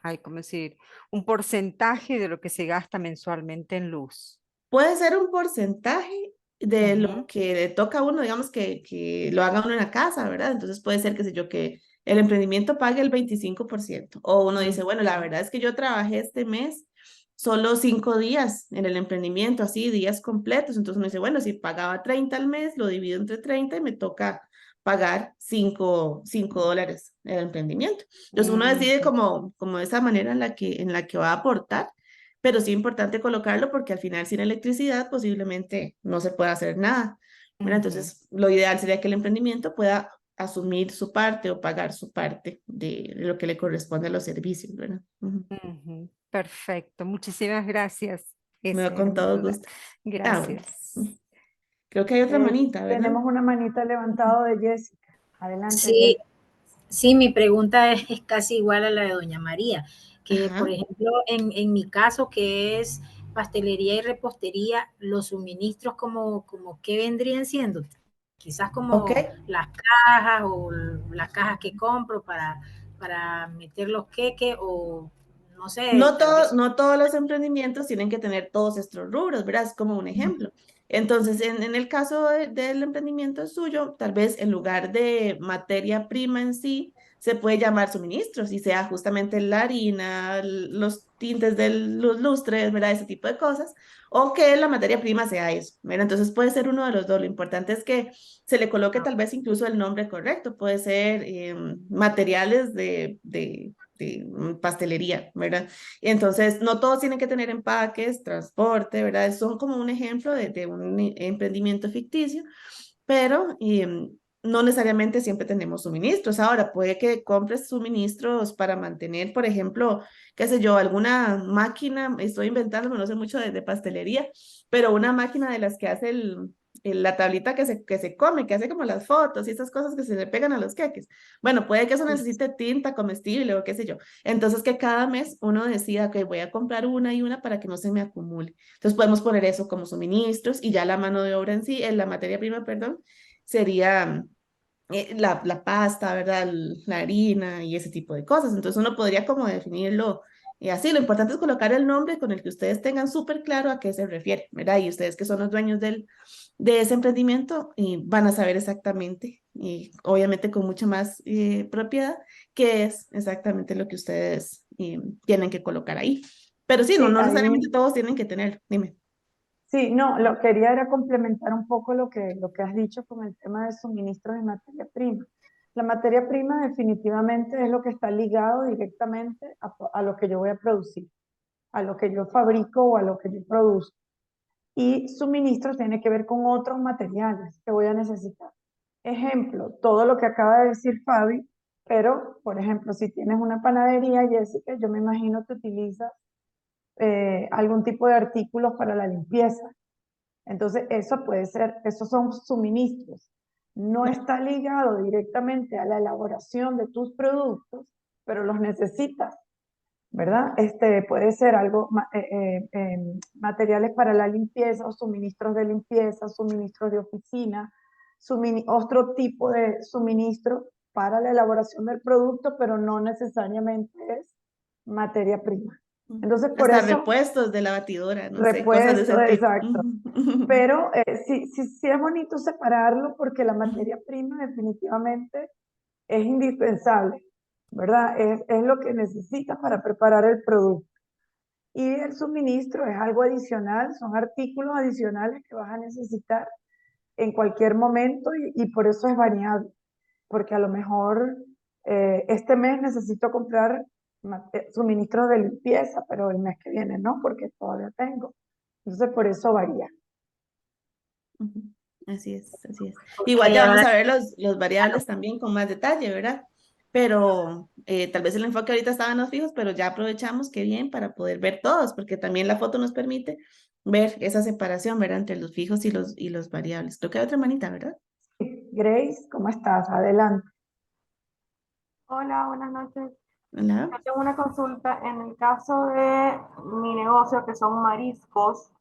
ay, ¿cómo decir? Un porcentaje de lo que se gasta mensualmente en luz. Puede ser un porcentaje de lo Ujú. que le toca a uno, digamos que lo haga uno en la casa, ¿verdad? Entonces puede ser, qué sé yo, que el emprendimiento pague el 25%. O uno dice, bueno, la Ujú. verdad es que yo trabajé este mes solo 5 días en el emprendimiento, así, días completos. Entonces uno dice, bueno, si pagaba 30 al mes, lo divido entre 30 y me toca pagar cinco dólares el emprendimiento. Entonces uno decide Ujú. como de esa manera en la que va a aportar, pero sí es importante colocarlo porque al final sin electricidad posiblemente no se pueda hacer nada, ¿verdad? Ujú. Entonces, lo ideal sería que el emprendimiento pueda asumir su parte o pagar su parte de lo que le corresponde a los servicios, ¿verdad? Ujú. Ujú. Perfecto, muchísimas gracias. Me Esa va era con mi todo duda. gusto. Ah, bueno. Gracias. Creo que hay otra manita, ¿verdad? Tenemos una manita levantada de Jessica. Adelante, Sí, Jessica. sí, mi pregunta es casi igual a la de doña María, que por Ajá. ejemplo, en mi caso, que es pastelería y repostería, los suministros como ¿qué vendrían siendo? Quizás Ok. como las cajas o las cajas que compro para meter los queques o no sé, tal vez. No todos los emprendimientos tienen que tener todos estos rubros, ¿verdad? Es como un ejemplo. Entonces, en el caso del emprendimiento suyo, tal vez en lugar de materia prima en sí, se puede llamar suministros y sea justamente la harina, los tintes de los lustres, ¿verdad? Ese tipo de cosas, o que la materia prima sea eso, ¿verdad? Entonces puede ser uno de los dos. Lo importante es que se le coloque tal vez incluso el nombre correcto. Puede ser materiales de pastelería, ¿verdad? Y entonces, no todos tienen que tener empaques, transporte, ¿verdad? Son como un ejemplo de un emprendimiento ficticio, pero no necesariamente siempre tenemos suministros. Ahora, puede que compres suministros para mantener, por ejemplo, qué sé yo, alguna máquina, estoy inventando, no sé mucho de pastelería, pero una máquina de las que hace la tablita que se come, que hace como las fotos y esas cosas que se le pegan a los queques. Bueno, puede que eso necesite tinta comestible o qué sé yo. Entonces, que cada mes uno decida que voy a comprar una y una para que no se me acumule. Entonces, podemos poner eso como suministros y ya la mano de obra en sí, en la materia prima, perdón, sería la pasta, ¿verdad? La harina y ese tipo de cosas. Entonces, uno podría como definirlo así. Lo importante es colocar el nombre con el que ustedes tengan súper claro a qué se refiere, ¿verdad? Y ustedes que son los dueños de ese emprendimiento van a saber exactamente y obviamente con mucha más propiedad qué es exactamente lo que ustedes tienen que colocar ahí. Pero sí, no, Sí, no ahí, necesariamente todos tienen que tener. Dime. sí, no, lo quería era complementar un poco lo que has dicho con el tema de suministros de materia prima. La materia prima definitivamente es lo que está ligado directamente a lo que yo voy a producir, a lo que yo fabrico o a lo que yo produzco. Y suministros tiene que ver con otros materiales que voy a necesitar. Ejemplo, todo lo que acaba de decir Fabi, pero, por ejemplo, si tienes una panadería, Jessica, yo me imagino que utilizas algún tipo de artículos para la limpieza. Entonces, eso puede ser, esos son suministros. No está ligado directamente a la elaboración de tus productos, pero los necesitas, ¿verdad? Puede ser algo, materiales para la limpieza o suministros de limpieza, suministros de oficina, otro tipo de suministro para la elaboración del producto, pero no necesariamente es materia prima. Entonces, por Hasta eso, repuestos de la batidora, no sé, cosas de ese repuesto, tipo. exacto. Pero sí, sí, sí es bonito separarlo porque la materia prima definitivamente es indispensable, ¿verdad? Es lo que necesitas para preparar el producto. y el suministro es algo adicional, son artículos adicionales que vas a necesitar en cualquier momento y por eso es variable, porque a lo mejor este mes necesito comprar suministros de limpieza, pero el mes que viene no, porque todavía tengo. Entonces por eso varía. Ujú. Así es, así es. Ok, Igual ya vamos ahora a ver los variables también con más detalle, ¿verdad? Pero tal vez el enfoque ahorita estaba en los fijos, pero ya aprovechamos que bien para poder ver todos, porque también la foto nos permite ver esa separación, ¿verdad? Entre los fijos y los variables. Creo que hay otra manita, ¿verdad? Grace, ¿cómo estás? Adelante. Hola, buenas noches. Hola. Yo tengo una consulta. En el caso de mi negocio, que son mariscos,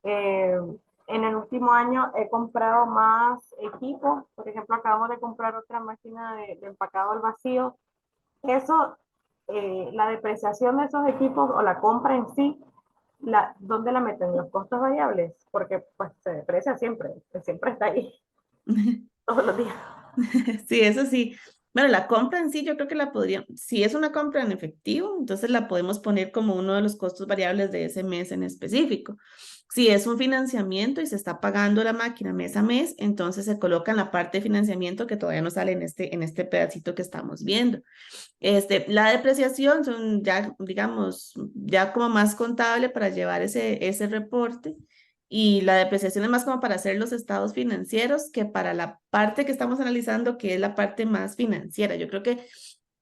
eh, en el último año he comprado más equipos. Por ejemplo, acabamos de comprar otra máquina de empacado al vacío. Eso, la depreciación de esos equipos o la compra en sí, ¿dónde la meten? ¿Los costos variables? Porque pues se deprecia siempre, siempre está ahí todos los días. Sí, eso sí. Bueno, la compra en sí yo creo que la podría, si es una compra en efectivo, entonces la podemos poner como uno de los costos variables de ese mes en específico. Si es un financiamiento y se está pagando la máquina mes a mes, entonces se coloca en la parte de financiamiento que todavía no sale en este pedacito que estamos viendo. La depreciación son ya, digamos, ya como más contable para llevar ese reporte y la depreciación es más como para hacer los estados financieros que para la parte que estamos analizando, que es la parte más financiera. Yo creo que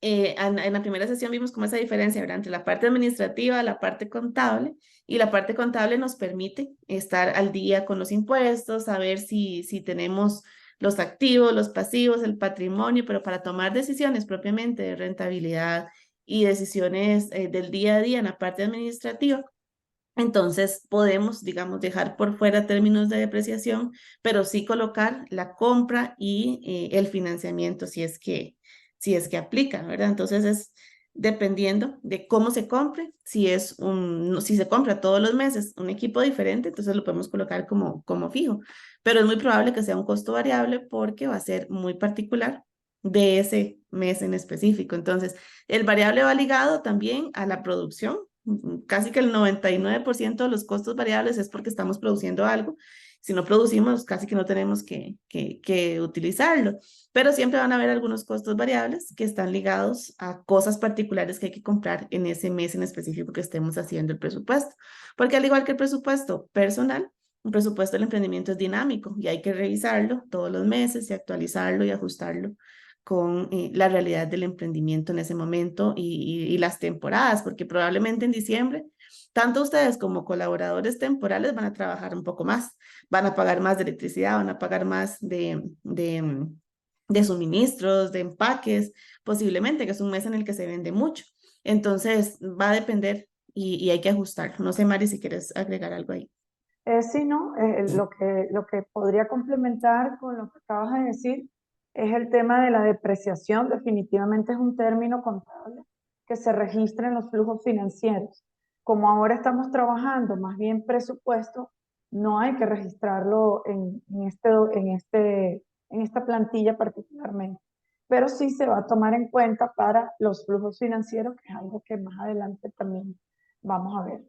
en la primera sesión vimos como esa diferencia, ¿verdad? Entre la parte administrativa, la parte contable, y la parte contable nos permite estar al día con los impuestos, saber si tenemos los activos, los pasivos, el patrimonio, pero para tomar decisiones propiamente de rentabilidad y decisiones del día a día en la parte administrativa, entonces podemos, digamos, dejar por fuera términos de depreciación, pero sí colocar la compra y el financiamiento si es que aplica, ¿verdad? Entonces es dependiendo de cómo se compre, si se compra todos los meses un equipo diferente, entonces lo podemos colocar como fijo, pero es muy probable que sea un costo variable porque va a ser muy particular de ese mes en específico. Entonces, el variable va ligado también a la producción. Casi que el 99% de los costos variables es porque estamos produciendo algo. Si no producimos, casi que no tenemos que utilizarlo. Pero siempre van a haber algunos costos variables que están ligados a cosas particulares que hay que comprar en ese mes en específico que estemos haciendo el presupuesto. Porque al igual que el presupuesto personal, un presupuesto del emprendimiento es dinámico y hay que revisarlo todos los meses y actualizarlo y ajustarlo con la realidad del emprendimiento en ese momento y las temporadas, porque probablemente en diciembre, tanto ustedes como colaboradores temporales van a trabajar un poco más, van a pagar más de electricidad, van a pagar más de suministros, de empaques, posiblemente, que es un mes en el que se vende mucho. Entonces, va a depender y hay que ajustarlo. No sé, Mari, si quieres agregar algo ahí. Sí, no, lo que podría complementar con lo que acabas de decir es el tema de la depreciación. Definitivamente es un término contable que se registra en los flujos financieros. Como ahora estamos trabajando más bien presupuesto, no hay que registrarlo en esta plantilla particularmente, pero sí se va a tomar en cuenta para los flujos financieros, que es algo que más adelante también vamos a ver.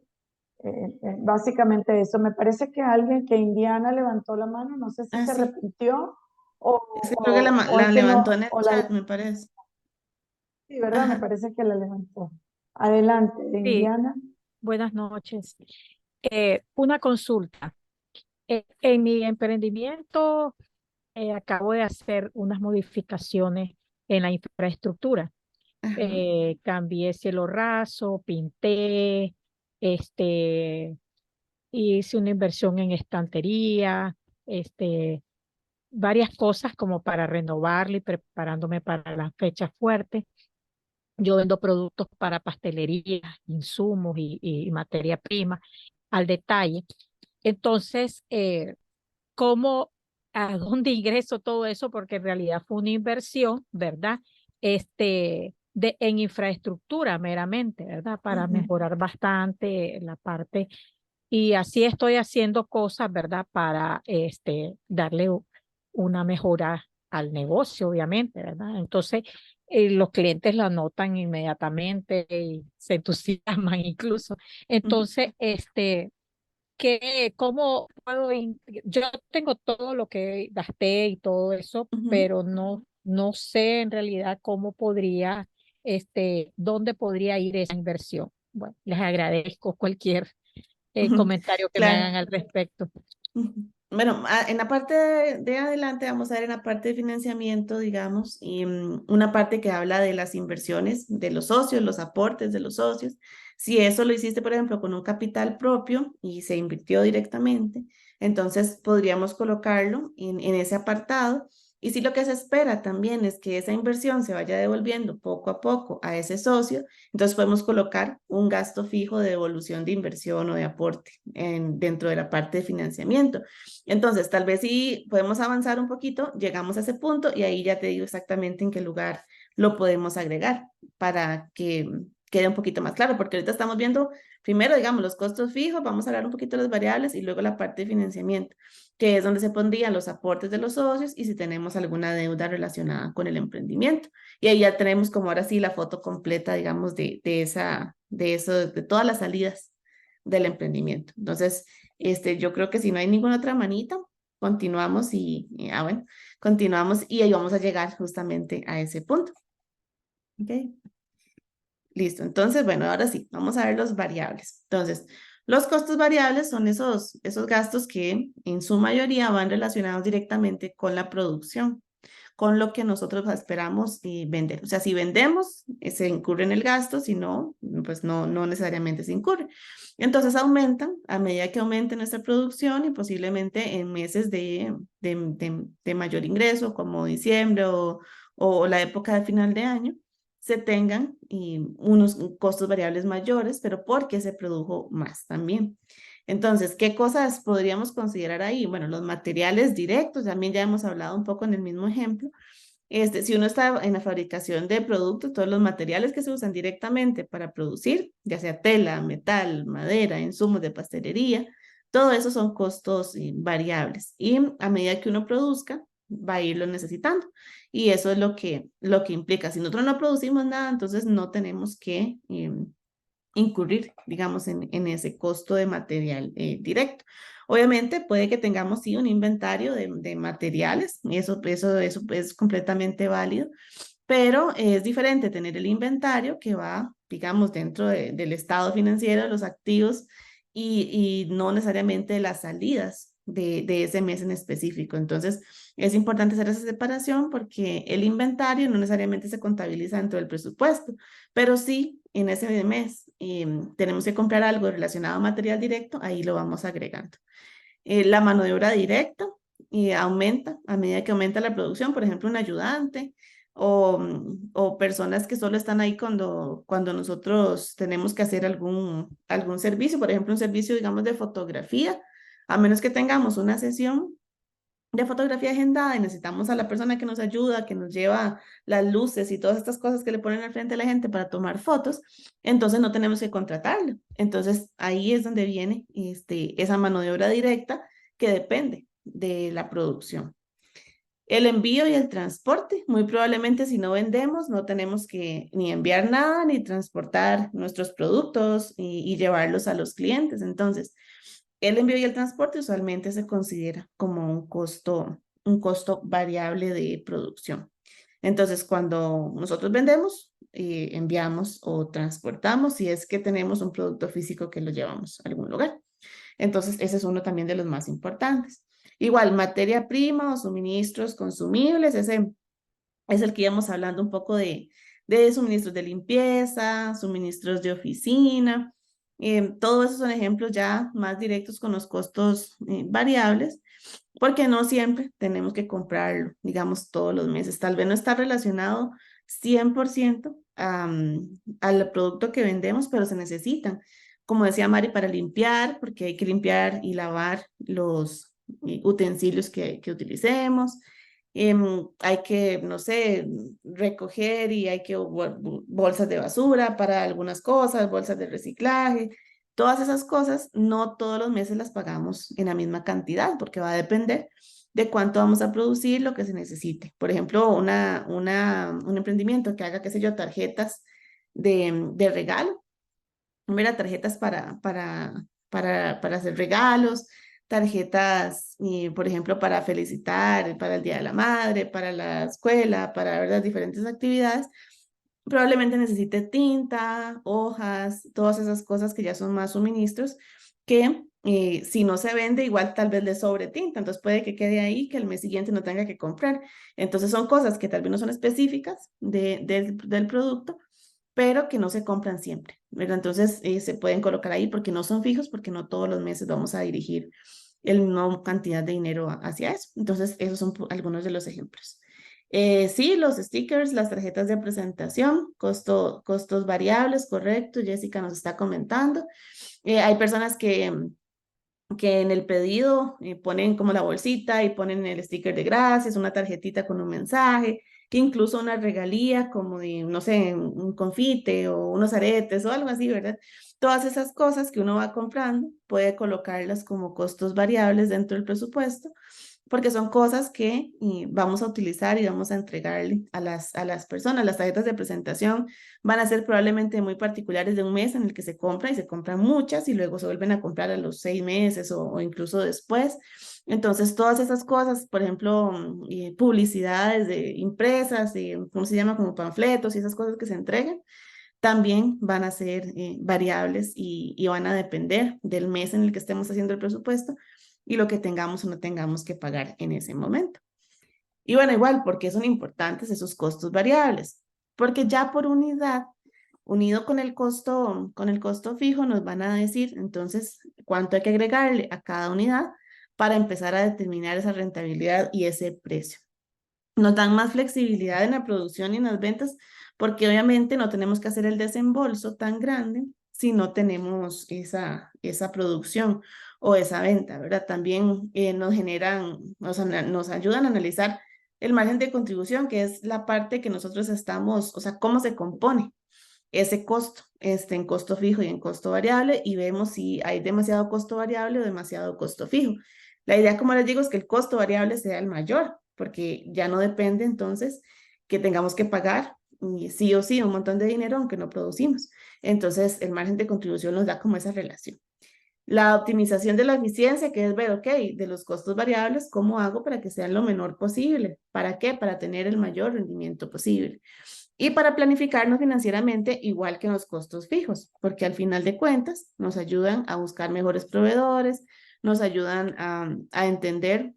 Básicamente eso. Me parece que alguien que Indiana levantó la mano, no sé si Ah, se sí. repitió Es que creo que o es la que levantó no, en el o chat, me parece. sí, ¿verdad? Me Ajá. parece que la levantó. Adelante, Sí, Indiana. buenas noches. Una consulta. En mi emprendimiento acabo de hacer unas modificaciones en la infraestructura. Ajá. Cambié cielo raso, pinté, este, hice una inversión en estantería, este, varias cosas como para renovarla y preparándome para las fechas fuertes. Yo vendo productos para pastelería, insumos y materia prima al detalle. Entonces, ¿cómo, a dónde ingreso todo eso? Porque en realidad fue una inversión, ¿verdad? En infraestructura meramente, ¿verdad? Para Ujú. mejorar bastante la parte. Y así estoy haciendo cosas, ¿verdad? Para darle una mejora al negocio, obviamente, ¿verdad? Entonces, los clientes lo anotan inmediatamente y se entusiasman incluso. Entonces, ¿cómo puedo? Yo tengo todo lo que gasté y todo eso, Ujú, pero no sé en realidad cómo podría, dónde podría ir esa inversión. Bueno, les agradezco cualquier ujú. comentario que me hagan Claro. al respecto. Ujú. Bueno, en la parte de adelante vamos a ver en la parte de financiamiento, digamos, y una parte que habla de las inversiones de los socios, los aportes de los socios. Si eso lo hiciste, por ejemplo, con un capital propio y se invirtió directamente, entonces podríamos colocarlo en ese apartado. Y si lo que se espera también es que esa inversión se vaya devolviendo poco a poco a ese socio, entonces podemos colocar un gasto fijo de devolución de inversión o de aporte dentro de la parte de financiamiento. Entonces, tal vez sí podemos avanzar un poquito, llegamos a ese punto y ahí ya te digo exactamente en qué lugar lo podemos agregar para que quede un poquito más claro, porque ahorita estamos viendo primero, digamos, los costos fijos, vamos a hablar un poquito de las variables y luego la parte de financiamiento, que es donde se pondrían los aportes de los socios y si tenemos alguna deuda relacionada con el emprendimiento. Y ahí ya tenemos como ahora sí la foto completa, digamos, de todas las salidas del emprendimiento. Entonces, yo creo que si no hay ninguna otra manita, continuamos bueno, continuamos y ahí vamos a llegar justamente a ese punto. ¿Ok? Listo. Entonces, bueno, ahora sí, vamos a ver los variables. Entonces, los costos variables son esos gastos que en su mayoría van relacionados directamente con la producción, con lo que nosotros esperamos vender. O sea, si vendemos, se incurre en el gasto, si no, pues no necesariamente se incurre. Entonces aumentan a medida que aumente nuestra producción y posiblemente en meses de mayor ingreso, como diciembre o la época de final de año, se tengan unos costos variables mayores, pero porque se produjo más también. Entonces, ¿qué cosas podríamos considerar ahí? Bueno, los materiales directos, también ya hemos hablado un poco en el mismo ejemplo. Si uno está en la fabricación de productos, todos los materiales que se usan directamente para producir, ya sea tela, metal, madera, insumos de pastelería, todo eso son costos variables. Y a medida que uno produzca, va a irlo necesitando. Y eso es lo que implica. Si nosotros no producimos nada, entonces no tenemos que incurrir, digamos, en ese costo de material directo. Obviamente puede que tengamos sí un inventario de materiales, y eso es completamente válido, pero es diferente tener el inventario que va, digamos, dentro del estado financiero, de los activos y no necesariamente de las salidas de ese mes en específico. Entonces, es importante hacer esa separación porque el inventario no necesariamente se contabiliza dentro del presupuesto, pero sí en ese mes tenemos que comprar algo relacionado a material directo, ahí lo vamos agregando. La mano de obra directa aumenta a medida que aumenta la producción, por ejemplo, un ayudante o personas que solo están ahí cuando nosotros tenemos que hacer algún servicio, por ejemplo, un servicio, digamos, de fotografía, a menos que tengamos una sesión de fotografía agendada y necesitamos a la persona que nos ayuda, que nos lleva las luces y todas estas cosas que le ponen al frente a la gente para tomar fotos, entonces no tenemos que contratarlo. Entonces ahí es donde viene esa mano de obra directa que depende de la producción. El envío y el transporte, muy probablemente si no vendemos, no tenemos que ni enviar nada ni transportar nuestros productos y llevarlos a los clientes. Entonces, el envío y el transporte usualmente se considera como un costo variable de producción. Entonces, cuando nosotros vendemos, enviamos o transportamos, si es que tenemos un producto físico que lo llevamos a algún lugar. Entonces, ese es uno también de los más importantes. Igual, materia prima o suministros consumibles, ese es el que íbamos hablando un poco de suministros de limpieza, suministros de oficina. Todos esos son ejemplos ya más directos con los costos variables, porque no siempre tenemos que comprarlo, digamos, todos los meses. Tal vez no está relacionado 100% al producto que vendemos, pero se necesitan. Como decía Mari, para limpiar, porque hay que limpiar y lavar los utensilios que utilicemos. Hay que, no sé, recoger y hay que bolsas de basura para algunas cosas, bolsas de reciclaje. Todas esas cosas, no todos los meses las pagamos en la misma cantidad, porque va a depender de cuánto vamos a producir, lo que se necesite. Por ejemplo, un emprendimiento que haga, qué sé yo, tarjetas de regalo, mira, tarjetas para hacer regalos, tarjetas, por ejemplo, para felicitar, para el Día de la Madre, para la escuela, para ver las diferentes actividades. Probablemente necesite tinta, hojas, todas esas cosas que ya son más suministros que si no se vende, igual tal vez le sobre tinta, entonces puede que quede ahí, que el mes siguiente no tenga que comprar. Entonces son cosas que tal vez no son específicas del producto, pero que no se compran siempre, ¿verdad? Entonces se pueden colocar ahí porque no son fijos, porque no todos los meses vamos a dirigir la misma cantidad de dinero hacia eso. Entonces esos son algunos de los ejemplos. Sí, los stickers, las tarjetas de presentación, costos variables, correcto, Jessica nos está comentando. Hay personas que en el pedido ponen como la bolsita y ponen el sticker de gracias, una tarjetita con un mensaje, que incluso una regalía como de, no sé, un confite o unos aretes o algo así, ¿verdad? Todas esas cosas que uno va comprando puede colocarlas como costos variables dentro del presupuesto, porque son cosas que vamos a utilizar y vamos a entregarle a las personas. Las tarjetas de presentación van a ser probablemente muy particulares de un mes en el que se compra y se compran muchas y luego se vuelven a comprar a los 6 meses o incluso después. Entonces, todas esas cosas, por ejemplo, publicidades de impresas, ¿cómo se llama? Como panfletos y esas cosas que se entregan, también van a ser variables y van a depender del mes en el que estemos haciendo el presupuesto y lo que tengamos o no tengamos que pagar en ese momento. Y bueno, igual, ¿por qué son importantes esos costos variables? Porque ya por unidad, unido con el costo fijo, nos van a decir entonces cuánto hay que agregarle a cada unidad para empezar a determinar esa rentabilidad y ese precio. Nos dan más flexibilidad en la producción y en las ventas, porque obviamente no tenemos que hacer el desembolso tan grande si no tenemos esa producción o esa venta, ¿verdad? También nos generan, o sea, nos ayudan a analizar el margen de contribución, que es la parte que nosotros estamos, o sea, cómo se compone ese costo, en costo fijo y en costo variable, y vemos si hay demasiado costo variable o demasiado costo fijo. La idea, como les digo, es que el costo variable sea el mayor, porque ya no depende entonces que tengamos que pagar sí o sí un montón de dinero aunque no producimos. Entonces, el margen de contribución nos da como esa relación. La optimización de la eficiencia, que es ver, ok, de los costos variables, ¿cómo hago para que sean lo menor posible? ¿Para qué? Para tener el mayor rendimiento posible. Y para planificarnos financieramente, igual que en los costos fijos, porque al final de cuentas nos ayudan a buscar mejores proveedores, nos ayudan a entender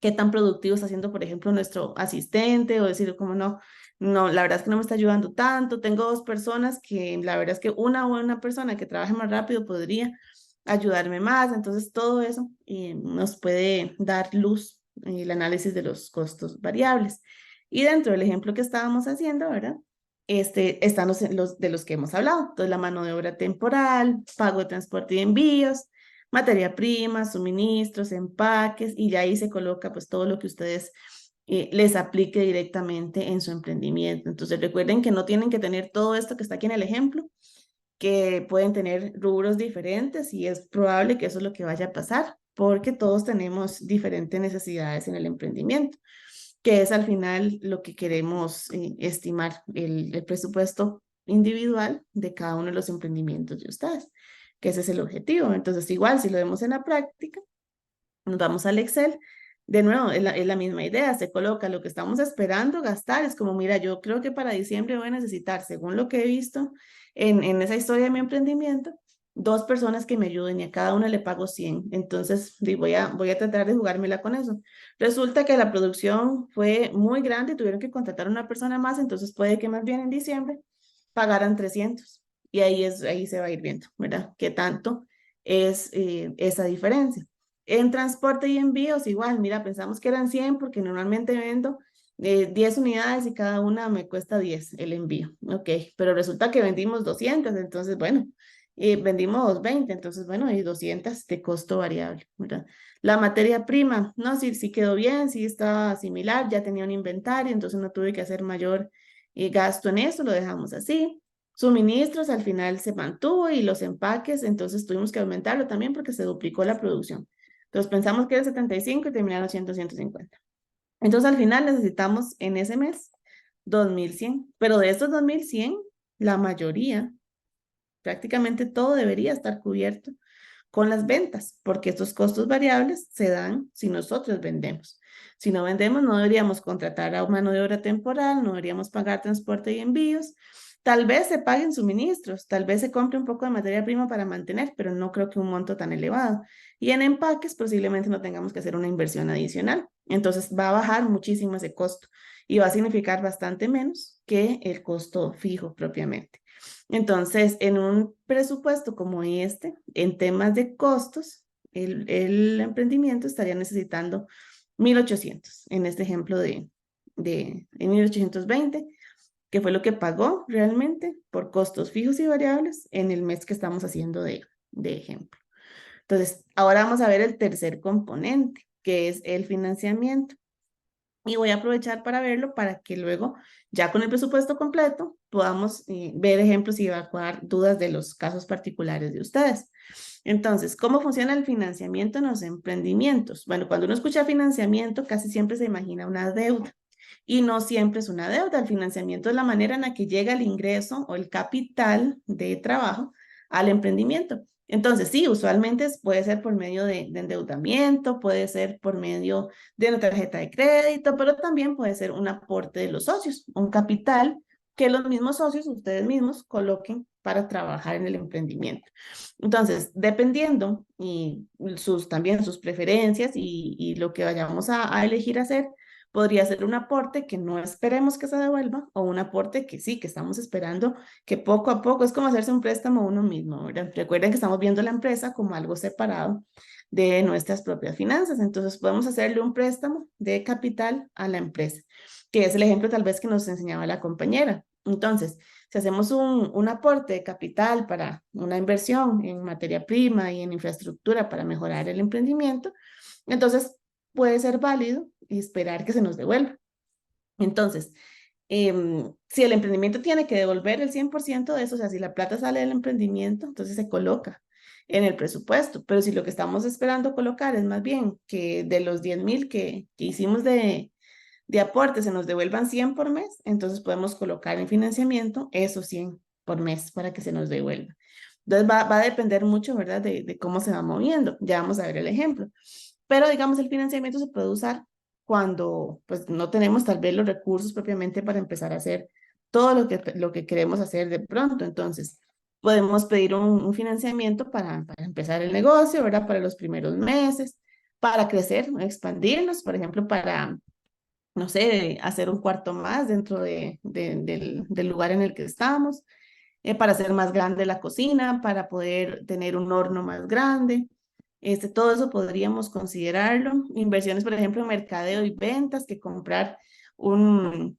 qué tan productivo está haciendo, por ejemplo, nuestro asistente, o decir, como no, la verdad es que no me está ayudando tanto. Tengo 2 personas que la verdad es que una persona que trabaje más rápido podría ayudarme más. Entonces, todo eso nos puede dar luz el análisis de los costos variables. Y dentro del ejemplo que estábamos haciendo, ¿verdad? Están los de los que hemos hablado. Entonces, la mano de obra temporal, pago de transporte y envíos, materia prima, suministros, empaques, y ya ahí se coloca pues todo lo que ustedes les aplique directamente en su emprendimiento. Entonces recuerden que no tienen que tener todo esto que está aquí en el ejemplo, que pueden tener rubros diferentes y es probable que eso es lo que vaya a pasar, porque todos tenemos diferentes necesidades en el emprendimiento, que es al final lo que queremos estimar, el presupuesto individual de cada uno de los emprendimientos de ustedes, que ese es el objetivo. Entonces, igual, si lo vemos en la práctica, nos vamos al Excel. De nuevo, es la misma idea, se coloca lo que estamos esperando gastar. Es como, mira, yo creo que para diciembre voy a necesitar, según lo que he visto en esa historia de mi emprendimiento, 2 personas que me ayuden y a cada una le pago 100. Entonces, voy a tratar de jugármela con eso. Resulta que la producción fue muy grande y tuvieron que contratar a una persona más, entonces puede que más bien en diciembre pagaran 300. Y ahí se va a ir viendo, ¿verdad? ¿Qué tanto es esa diferencia? En transporte y envíos, igual, mira, pensamos que eran 100 porque normalmente vendo 10 unidades y cada una me cuesta 10 el envío, ok, pero resulta que vendimos 200, entonces, bueno, vendimos 20, entonces, bueno, y 200 de costo variable, ¿verdad? La materia prima, no, sí quedó bien, sí estaba similar, ya tenía un inventario, entonces no tuve que hacer mayor gasto en eso, lo dejamos así. Suministros al final se mantuvo y los empaques, entonces tuvimos que aumentarlo también porque se duplicó la producción. Entonces pensamos que era 75 y terminaron siendo 150. Entonces al final necesitamos en ese mes 2.100, pero de estos 2.100, la mayoría, prácticamente todo debería estar cubierto con las ventas, porque estos costos variables se dan si nosotros vendemos. Si no vendemos, no deberíamos contratar a mano de obra temporal, no deberíamos pagar transporte y envíos. Tal vez se paguen suministros, tal vez se compre un poco de materia prima para mantener, pero no creo que un monto tan elevado. Y en empaques posiblemente no tengamos que hacer una inversión adicional. Entonces va a bajar muchísimo ese costo y va a significar bastante menos que el costo fijo propiamente. Entonces, en un presupuesto como este, en temas de costos, el emprendimiento estaría necesitando 1.800 en este ejemplo en 1.820, que fue lo que pagó realmente por costos fijos y variables en el mes que estamos haciendo de ejemplo. Entonces, ahora vamos a ver el tercer componente, que es el financiamiento. Y voy a aprovechar para verlo para que luego, ya con el presupuesto completo, podamos ver ejemplos y evacuar dudas de los casos particulares de ustedes. Entonces, ¿cómo funciona el financiamiento en los emprendimientos? Bueno, cuando uno escucha financiamiento, casi siempre se imagina una deuda. Y no siempre es una deuda. El financiamiento es la manera en la que llega el ingreso o el capital de trabajo al emprendimiento. Entonces, sí, usualmente puede ser por medio de endeudamiento, puede ser por medio de una tarjeta de crédito, pero también puede ser un aporte de los socios, un capital que los mismos socios, ustedes mismos, coloquen para trabajar en el emprendimiento. Entonces, dependiendo y también sus preferencias y lo que vayamos a elegir hacer, podría ser un aporte que no esperemos que se devuelva o un aporte que sí, que estamos esperando que poco a poco, es como hacerse un préstamo a uno mismo, ¿verdad? Recuerden que estamos viendo la empresa como algo separado de nuestras propias finanzas, entonces podemos hacerle un préstamo de capital a la empresa, que es el ejemplo tal vez que nos enseñaba la compañera. Entonces, si hacemos un aporte de capital para una inversión en materia prima y en infraestructura para mejorar el emprendimiento, entonces puede ser válido y esperar que se nos devuelva. Entonces, si el emprendimiento tiene que devolver el 100% de eso, o sea, si la plata sale del emprendimiento, entonces se coloca en el presupuesto, pero si lo que estamos esperando colocar es más bien que de los 10.000 que hicimos de aporte se nos devuelvan 100 por mes, entonces podemos colocar en financiamiento esos 100 por mes para que se nos devuelva. Entonces va a depender mucho, ¿verdad? De cómo se va moviendo. Ya vamos a ver el ejemplo. Pero digamos, el financiamiento se puede usar cuando pues no tenemos tal vez los recursos propiamente para empezar a hacer todo lo que queremos hacer de pronto. Entonces, podemos pedir un financiamiento para empezar el negocio, ¿verdad? Para los primeros meses, para crecer, expandirnos, por ejemplo, para, no sé, hacer un cuarto más dentro del lugar en el que estamos, para hacer más grande la cocina, para poder tener un horno más grande. Todo eso podríamos considerarlo. Inversiones, por ejemplo, en mercadeo y ventas, que comprar un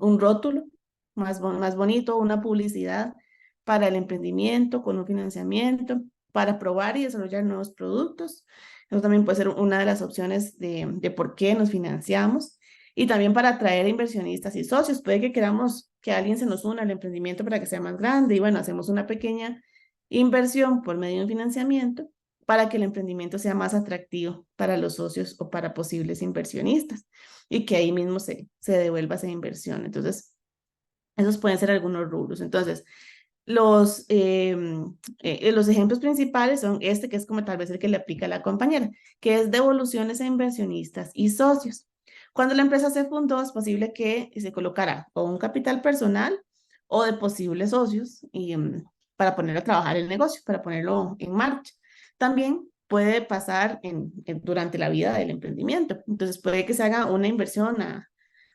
rótulo más bonito, una publicidad para el emprendimiento con un financiamiento, para probar y desarrollar nuevos productos. Eso también puede ser una de las opciones de por qué nos financiamos. Y también para atraer inversionistas y socios. Puede que queramos que alguien se nos una al emprendimiento para que sea más grande y bueno, hacemos una pequeña inversión por medio de un financiamiento para que el emprendimiento sea más atractivo para los socios o para posibles inversionistas y que ahí mismo se devuelva esa inversión. Entonces, esos pueden ser algunos rubros. Entonces, los ejemplos principales son que es como tal vez el que le aplica a la compañera, que es devoluciones a inversionistas y socios. Cuando la empresa se fundó, es posible que se colocara o un capital personal o de posibles socios para poner a trabajar el negocio, para ponerlo en marcha. También puede pasar durante la vida del emprendimiento. Entonces puede que se haga una inversión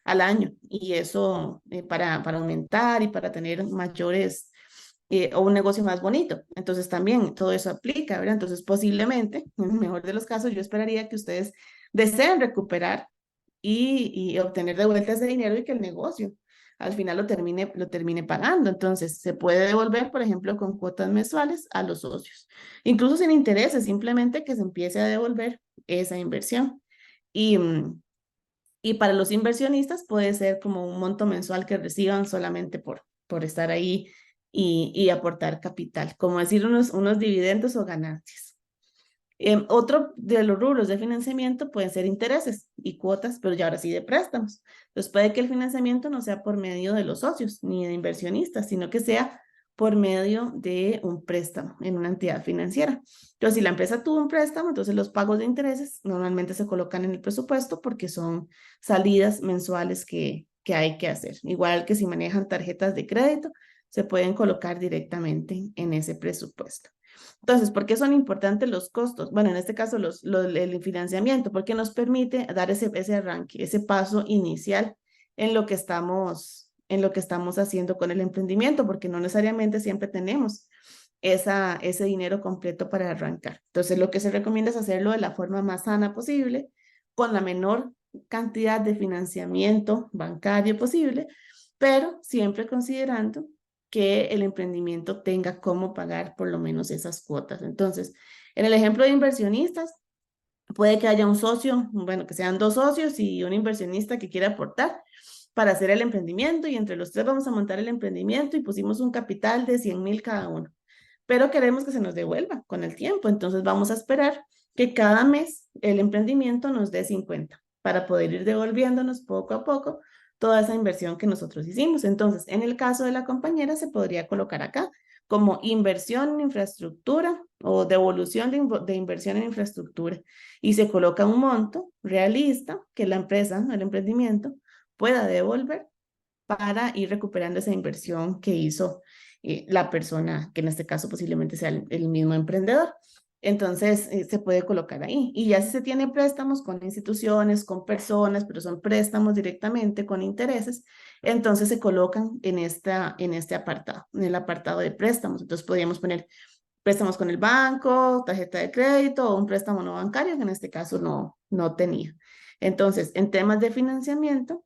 al año y eso para aumentar y para tener mayores o un negocio más bonito. Entonces también todo eso aplica, ¿verdad? Entonces posiblemente, en el mejor de los casos, yo esperaría que ustedes deseen recuperar y obtener de vuelta ese dinero y que el negocio al final lo termine pagando. Entonces, se puede devolver, por ejemplo, con cuotas mensuales a los socios, incluso sin intereses, simplemente que se empiece a devolver esa inversión. Y para los inversionistas puede ser como un monto mensual que reciban solamente por estar ahí y aportar capital, como decir unos dividendos o ganancias. Otro de los rubros de financiamiento pueden ser intereses y cuotas, pero ya ahora sí de préstamos. Entonces puede que el financiamiento no sea por medio de los socios ni de inversionistas, sino que sea por medio de un préstamo en una entidad financiera. Entonces, si la empresa tuvo un préstamo, entonces los pagos de intereses normalmente se colocan en el presupuesto porque son salidas mensuales que hay que hacer. Igual que si manejan tarjetas de crédito, se pueden colocar directamente en ese presupuesto. Entonces, ¿por qué son importantes los costos? Bueno, en este caso, el financiamiento, porque nos permite dar ese arranque, ese paso inicial en lo que estamos haciendo con el emprendimiento, porque no necesariamente siempre tenemos ese dinero completo para arrancar. Entonces, lo que se recomienda es hacerlo de la forma más sana posible, con la menor cantidad de financiamiento bancario posible, pero siempre considerando que el emprendimiento tenga cómo pagar por lo menos esas cuotas. Entonces, en el ejemplo de inversionistas, puede que haya un socio, bueno, que sean dos socios y un inversionista que quiera aportar para hacer el emprendimiento y entre los tres vamos a montar el emprendimiento y pusimos un capital de 100,000 cada uno. Pero queremos que se nos devuelva con el tiempo, entonces vamos a esperar que cada mes el emprendimiento nos dé 50 para poder ir devolviéndonos poco a poco toda esa inversión que nosotros hicimos. Entonces, en el caso de la compañera, se podría colocar acá como inversión en infraestructura o devolución de inversión en infraestructura. Y se coloca un monto realista que la empresa, el emprendimiento, pueda devolver para ir recuperando esa inversión que hizo la persona, que en este caso posiblemente sea el mismo emprendedor. Entonces, se puede colocar ahí. Y ya si se tiene préstamos con instituciones, con personas, pero son préstamos directamente con intereses, entonces se colocan en este apartado, en el apartado de préstamos. Entonces, podríamos poner préstamos con el banco, tarjeta de crédito o un préstamo no bancario, que en este caso no tenía. Entonces, en temas de financiamiento,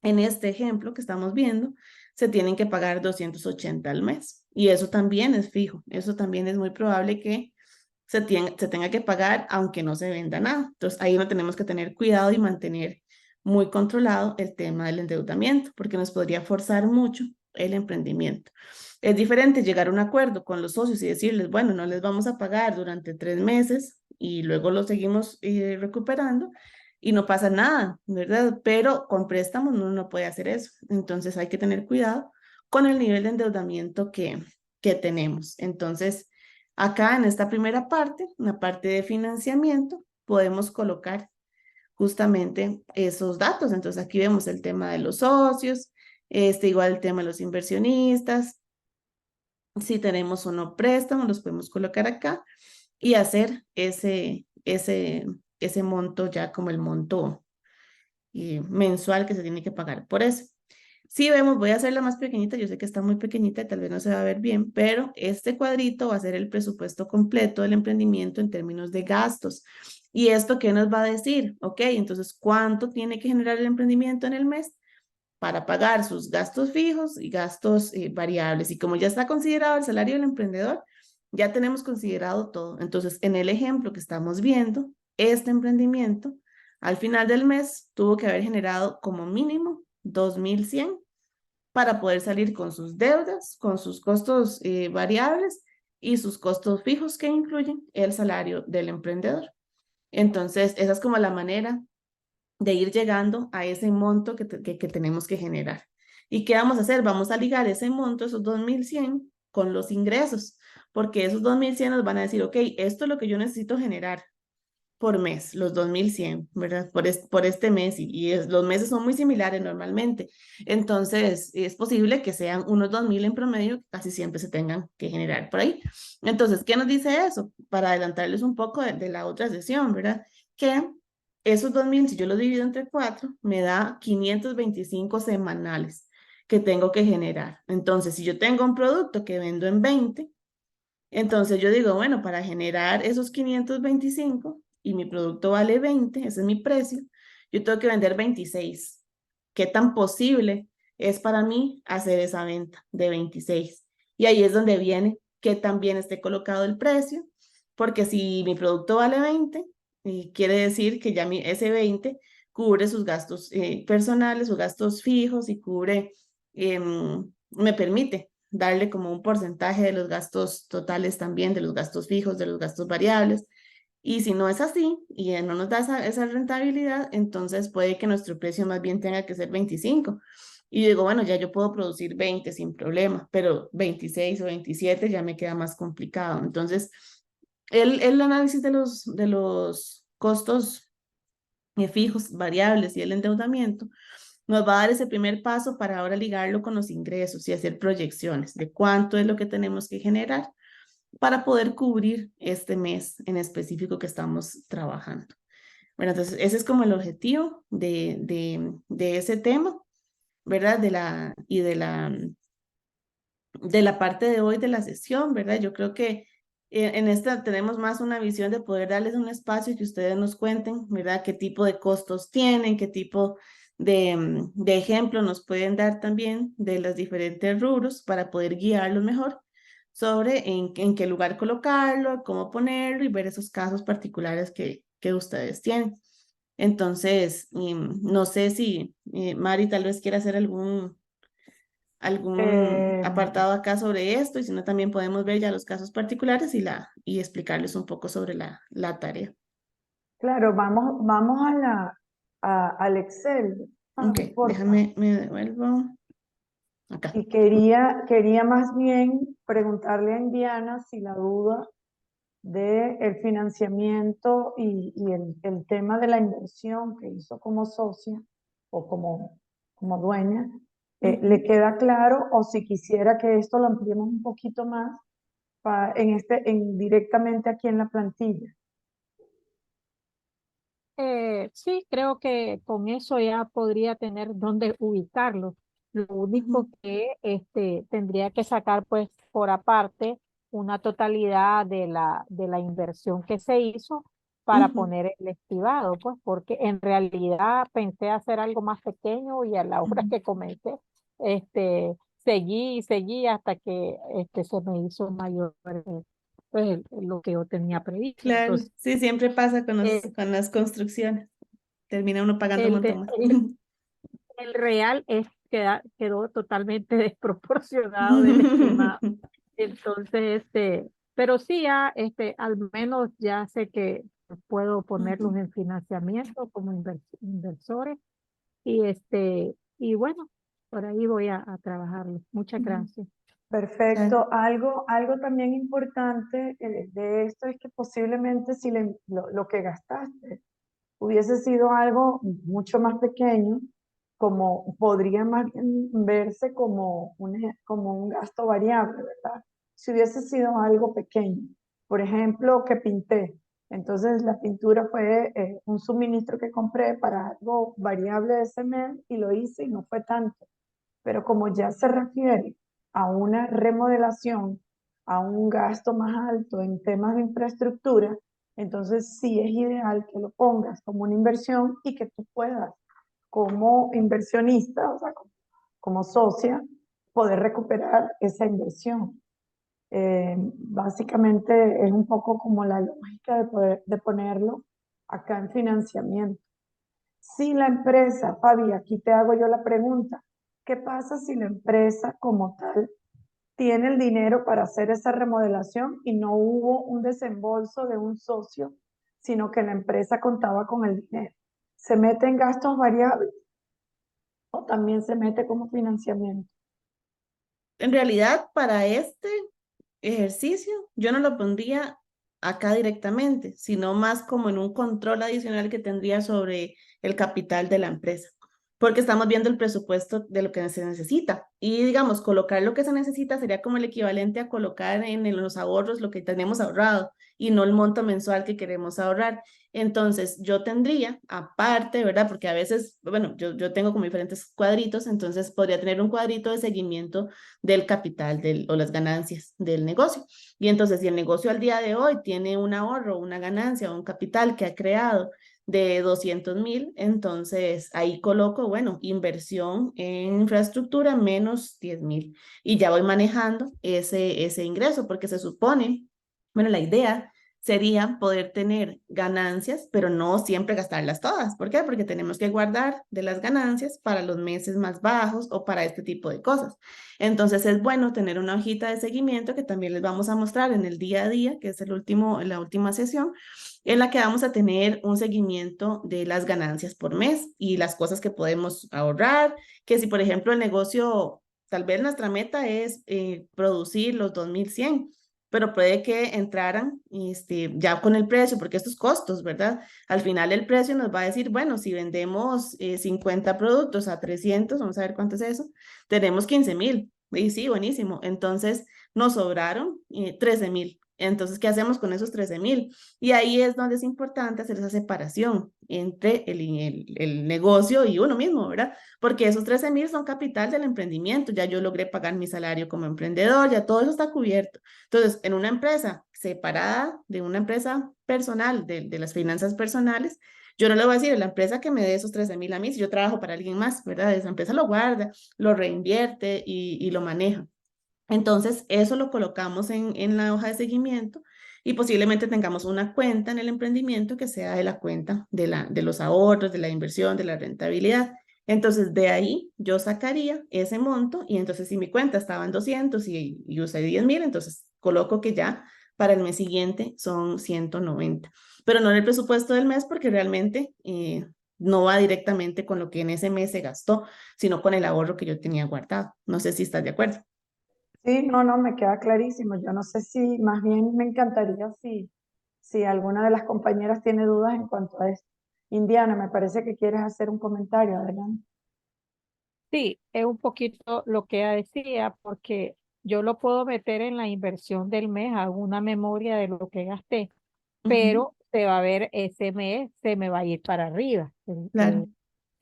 en este ejemplo que estamos viendo, se tienen que pagar 280 al mes. Y eso también es fijo. Eso también es muy probable que se tenga que pagar aunque no se venda nada. Entonces ahí no tenemos que tener cuidado y mantener muy controlado el tema del endeudamiento, porque nos podría forzar mucho el emprendimiento. Es diferente llegar a un acuerdo con los socios y decirles, bueno, no les vamos a pagar durante 3 meses y luego lo seguimos recuperando y no pasa nada, ¿verdad? Pero con préstamos uno no puede hacer eso. Entonces hay que tener cuidado con el nivel de endeudamiento que tenemos. Entonces, acá en esta primera parte, en la parte de financiamiento, podemos colocar justamente esos datos. Entonces aquí vemos el tema de los socios, igual el tema de los inversionistas, si tenemos o no préstamos, los podemos colocar acá y hacer ese monto ya como el monto mensual que se tiene que pagar por eso. Si vemos, voy a hacerla más pequeñita, yo sé que está muy pequeñita y tal vez no se va a ver bien, pero este cuadrito va a ser el presupuesto completo del emprendimiento en términos de gastos. ¿Y esto qué nos va a decir? Ok, entonces, ¿cuánto tiene que generar el emprendimiento en el mes para pagar sus gastos fijos y gastos variables? Y como ya está considerado el salario del emprendedor, ya tenemos considerado todo. Entonces, en el ejemplo que estamos viendo, este emprendimiento al final del mes tuvo que haber generado como mínimo 2,100 para poder salir con sus deudas, con sus costos variables y sus costos fijos que incluyen el salario del emprendedor. Entonces, esa es como la manera de ir llegando a ese monto que tenemos que generar. ¿Y qué vamos a hacer? Vamos a ligar ese monto, esos 2,100, con los ingresos, porque esos 2,100 nos van a decir, ok, esto es lo que yo necesito generar por mes, los 2,100, ¿verdad? Por este mes, y los meses son muy similares normalmente. Entonces, es posible que sean unos 2,000 en promedio, casi siempre se tengan que generar por ahí. Entonces, ¿qué nos dice eso? Para adelantarles un poco de la otra sesión, ¿verdad? Que esos 2,000, si yo los divido entre 4, me da 525 semanales que tengo que generar. Entonces, si yo tengo un producto que vendo en 20, entonces yo digo, bueno, para generar esos 525 y mi producto vale 20, ese es mi precio, yo tengo que vender 26. ¿Qué tan posible es para mí hacer esa venta de 26? Y ahí es donde viene que también esté colocado el precio, porque si mi producto vale 20, quiere decir que ya ese 20 cubre sus gastos personales, sus gastos fijos y cubre, me permite darle como un porcentaje de los gastos totales también, de los gastos fijos, de los gastos variables. Y si no es así y no nos da esa rentabilidad, entonces puede que nuestro precio más bien tenga que ser 25. Y digo, bueno, ya yo puedo producir 20 sin problema, pero 26 o 27 ya me queda más complicado. Entonces, el análisis de los costos fijos, variables y el endeudamiento nos va a dar ese primer paso para ahora ligarlo con los ingresos y hacer proyecciones de cuánto es lo que tenemos que generar para poder cubrir este mes en específico que estamos trabajando. Bueno, entonces ese es como el objetivo de ese tema, ¿verdad? De la parte de hoy de la sesión, ¿verdad? Yo creo que en esta tenemos más una visión de poder darles un espacio y que ustedes nos cuenten, ¿verdad? Qué tipo de costos tienen, qué tipo de ejemplo nos pueden dar también de los diferentes rubros para poder guiarlos mejor sobre en qué lugar colocarlo, cómo ponerlo y ver esos casos particulares que ustedes tienen. Entonces, no sé si Mari tal vez quiera hacer algún Eh, apartado acá sobre esto y si no también podemos ver ya los casos particulares y explicarles un poco sobre la tarea. claro, vamos al Excel. Ok, Porfa. déjame, me devuelvo acá. Y quería más bien preguntarle a Indiana si la duda del financiamiento y el tema de la inversión que hizo como socia o como dueña, le queda claro o si quisiera que esto lo ampliemos un poquito más directamente aquí en la plantilla. Sí, creo que con eso ya podría tener dónde ubicarlo. Lo único que tendría que sacar pues por aparte una totalidad de la inversión que se hizo para poner el estimado, pues porque en realidad pensé hacer algo más pequeño y a la hora que comencé, seguí y seguí hasta que se me hizo mayor pues lo que yo tenía previsto. Claro, Entonces, sí, siempre pasa eh, con las construcciones. Termina uno pagando un el, montón de- más. el real quedó totalmente desproporcionado del estimado. Entonces, pero sí ya, al menos ya sé que puedo ponerlos en financiamiento como inversores y bueno, por ahí voy a trabajarlo. Muchas gracias. Perfecto. Algo también importante de esto es que posiblemente si lo que gastaste hubiese sido algo mucho más pequeño, como podría más bien verse como un gasto variable, ¿verdad? Si hubiese sido algo pequeño, por ejemplo, que pinté. Entonces la pintura fue un suministro que compré para algo variable de ese mes y lo hice y no fue tanto. Pero como ya se refiere a una remodelación, a un gasto más alto en temas de infraestructura, entonces sí es ideal que lo pongas como una inversión y que tú puedas, como inversionista, o sea, como socia, poder recuperar esa inversión. Básicamente es un poco como la lógica de ponerlo acá en financiamiento. Si la empresa, Fabi, aquí te hago yo la pregunta, ¿qué pasa si la empresa como tal tiene el dinero para hacer esa remodelación y no hubo un desembolso de un socio, sino que la empresa contaba con el dinero? ¿Se mete en gastos variables o también se mete como financiamiento? En realidad, para este ejercicio, yo no lo pondría acá directamente, sino más como en un control adicional que tendría sobre el capital de la empresa, porque estamos viendo el presupuesto de lo que se necesita. Y digamos, colocar lo que se necesita sería como el equivalente a colocar en los ahorros lo que tenemos ahorrado y no el monto mensual que queremos ahorrar. Entonces, yo tendría, aparte, ¿verdad? Porque a veces, bueno, yo tengo como diferentes cuadritos, entonces podría tener un cuadrito de seguimiento del capital o las ganancias del negocio. Y entonces, si el negocio al día de hoy tiene un ahorro, una ganancia o un capital que ha creado de 200,000, entonces ahí coloco, bueno, inversión en infraestructura menos 10,000 y ya voy manejando ese ingreso porque se supone, bueno, la idea sería poder tener ganancias, pero no siempre gastarlas todas. ¿Por qué? Porque tenemos que guardar de las ganancias para los meses más bajos o para este tipo de cosas. Entonces es bueno tener una hojita de seguimiento que también les vamos a mostrar en el día a día, que es la última sesión, en la que vamos a tener un seguimiento de las ganancias por mes y las cosas que podemos ahorrar, que si por ejemplo el negocio, tal vez nuestra meta es producir los 2100, pero puede que entraran ya con el precio, porque estos costos, ¿verdad? Al final el precio nos va a decir, bueno, si vendemos 50 productos a 300, vamos a ver cuánto es eso, tenemos 15,000. Y sí, buenísimo. Entonces nos sobraron 13,000. Entonces, ¿qué hacemos con esos 13,000? Y ahí es donde es importante hacer esa separación entre el negocio y uno mismo, ¿verdad? Porque esos 13,000 son capital del emprendimiento. Ya yo logré pagar mi salario como emprendedor, ya todo eso está cubierto. Entonces, en una empresa separada de una empresa personal, de las finanzas personales, yo no le voy a decir a la empresa que me dé esos 13,000 a mí si yo trabajo para alguien más, ¿verdad? Esa empresa lo guarda, lo reinvierte y lo maneja. Entonces, eso lo colocamos en la hoja de seguimiento y posiblemente tengamos una cuenta en el emprendimiento que sea de la cuenta de los ahorros, de la inversión, de la rentabilidad. Entonces, de ahí yo sacaría ese monto y entonces si mi cuenta estaba en 200 y usé 10,000, entonces coloco que ya para el mes siguiente son 190, pero no en el presupuesto del mes porque realmente no va directamente con lo que en ese mes se gastó, sino con el ahorro que yo tenía guardado. No sé si estás de acuerdo. Sí, no, no, me queda clarísimo. Yo no sé si, más bien me encantaría si alguna de las compañeras tiene dudas en cuanto a esto. Indiana, me parece que quieres hacer un comentario, adelante. Sí, es un poquito lo que ella decía, porque yo lo puedo meter en la inversión del mes, hago una memoria de lo que gasté, pero se va a ver ese mes, se me va a ir para arriba, Claro.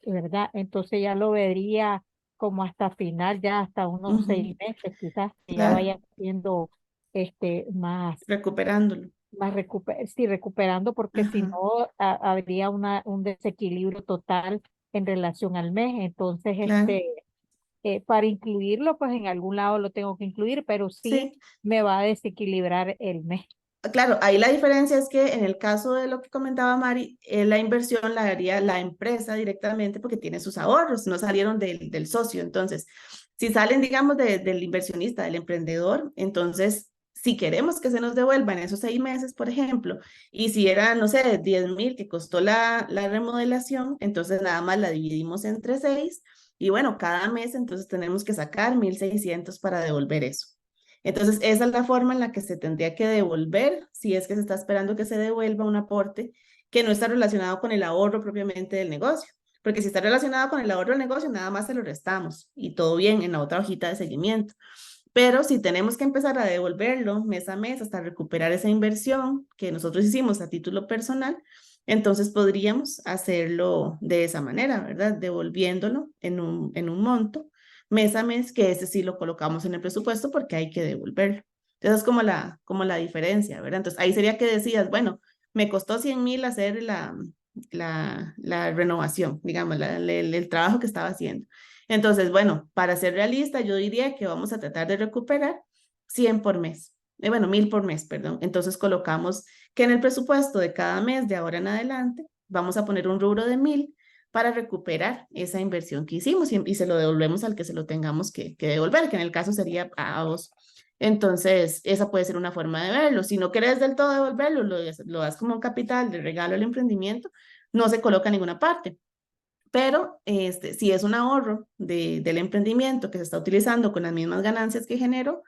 ¿verdad? Entonces ya lo vería como hasta final, ya hasta unos 6 meses, quizás que ya Claro, vaya siendo más, recuperándolo. sí, recuperando, porque si Ajá, no habría un desequilibrio total en relación al mes. Entonces, claro. para incluirlo, pues en algún lado lo tengo que incluir, pero sí Sí, me va a desequilibrar el mes. claro, ahí la diferencia es que en el caso de lo que comentaba Mari, la inversión la haría la empresa directamente porque tiene sus ahorros, no salieron del socio. Entonces, si salen, digamos, del inversionista, del emprendedor, entonces, si queremos que se nos devuelva en esos 6 meses, por ejemplo, y si era, no sé, 10,000 que costó la remodelación, entonces nada más la dividimos entre 6 y bueno, cada mes entonces tenemos que sacar 1,600 para devolver eso. Entonces, esa es la forma en la que se tendría que devolver, si es que se está esperando que se devuelva un aporte que no está relacionado con el ahorro propiamente del negocio. Porque si está relacionado con el ahorro del negocio, nada más se lo restamos y todo bien en la otra hojita de seguimiento. Pero si tenemos que empezar a devolverlo mes a mes hasta recuperar esa inversión que nosotros hicimos a título personal, entonces podríamos hacerlo de esa manera, ¿verdad? Devolviéndolo en un monto mes a mes, que ese sí lo colocamos en el presupuesto porque hay que devolverlo. Entonces es como la diferencia, ¿verdad? Entonces ahí sería que decías, bueno, me costó 100,000 hacer la renovación, digamos, el trabajo que estaba haciendo. Entonces, bueno, para ser realista, yo diría que vamos a tratar de recuperar 100 por mes. Bueno, 1,000 por mes, perdón. Entonces colocamos que en el presupuesto de cada mes de ahora en adelante vamos a poner un rubro de 1,000 para recuperar esa inversión que hicimos y se lo devolvemos al que se lo tengamos que devolver, que en el caso sería a vos. Entonces, esa puede ser una forma de verlo. Si no querés del todo devolverlo, lo das como un capital de regalo al emprendimiento, no se coloca en ninguna parte. Pero si es un ahorro del emprendimiento que se está utilizando con las mismas ganancias que generó,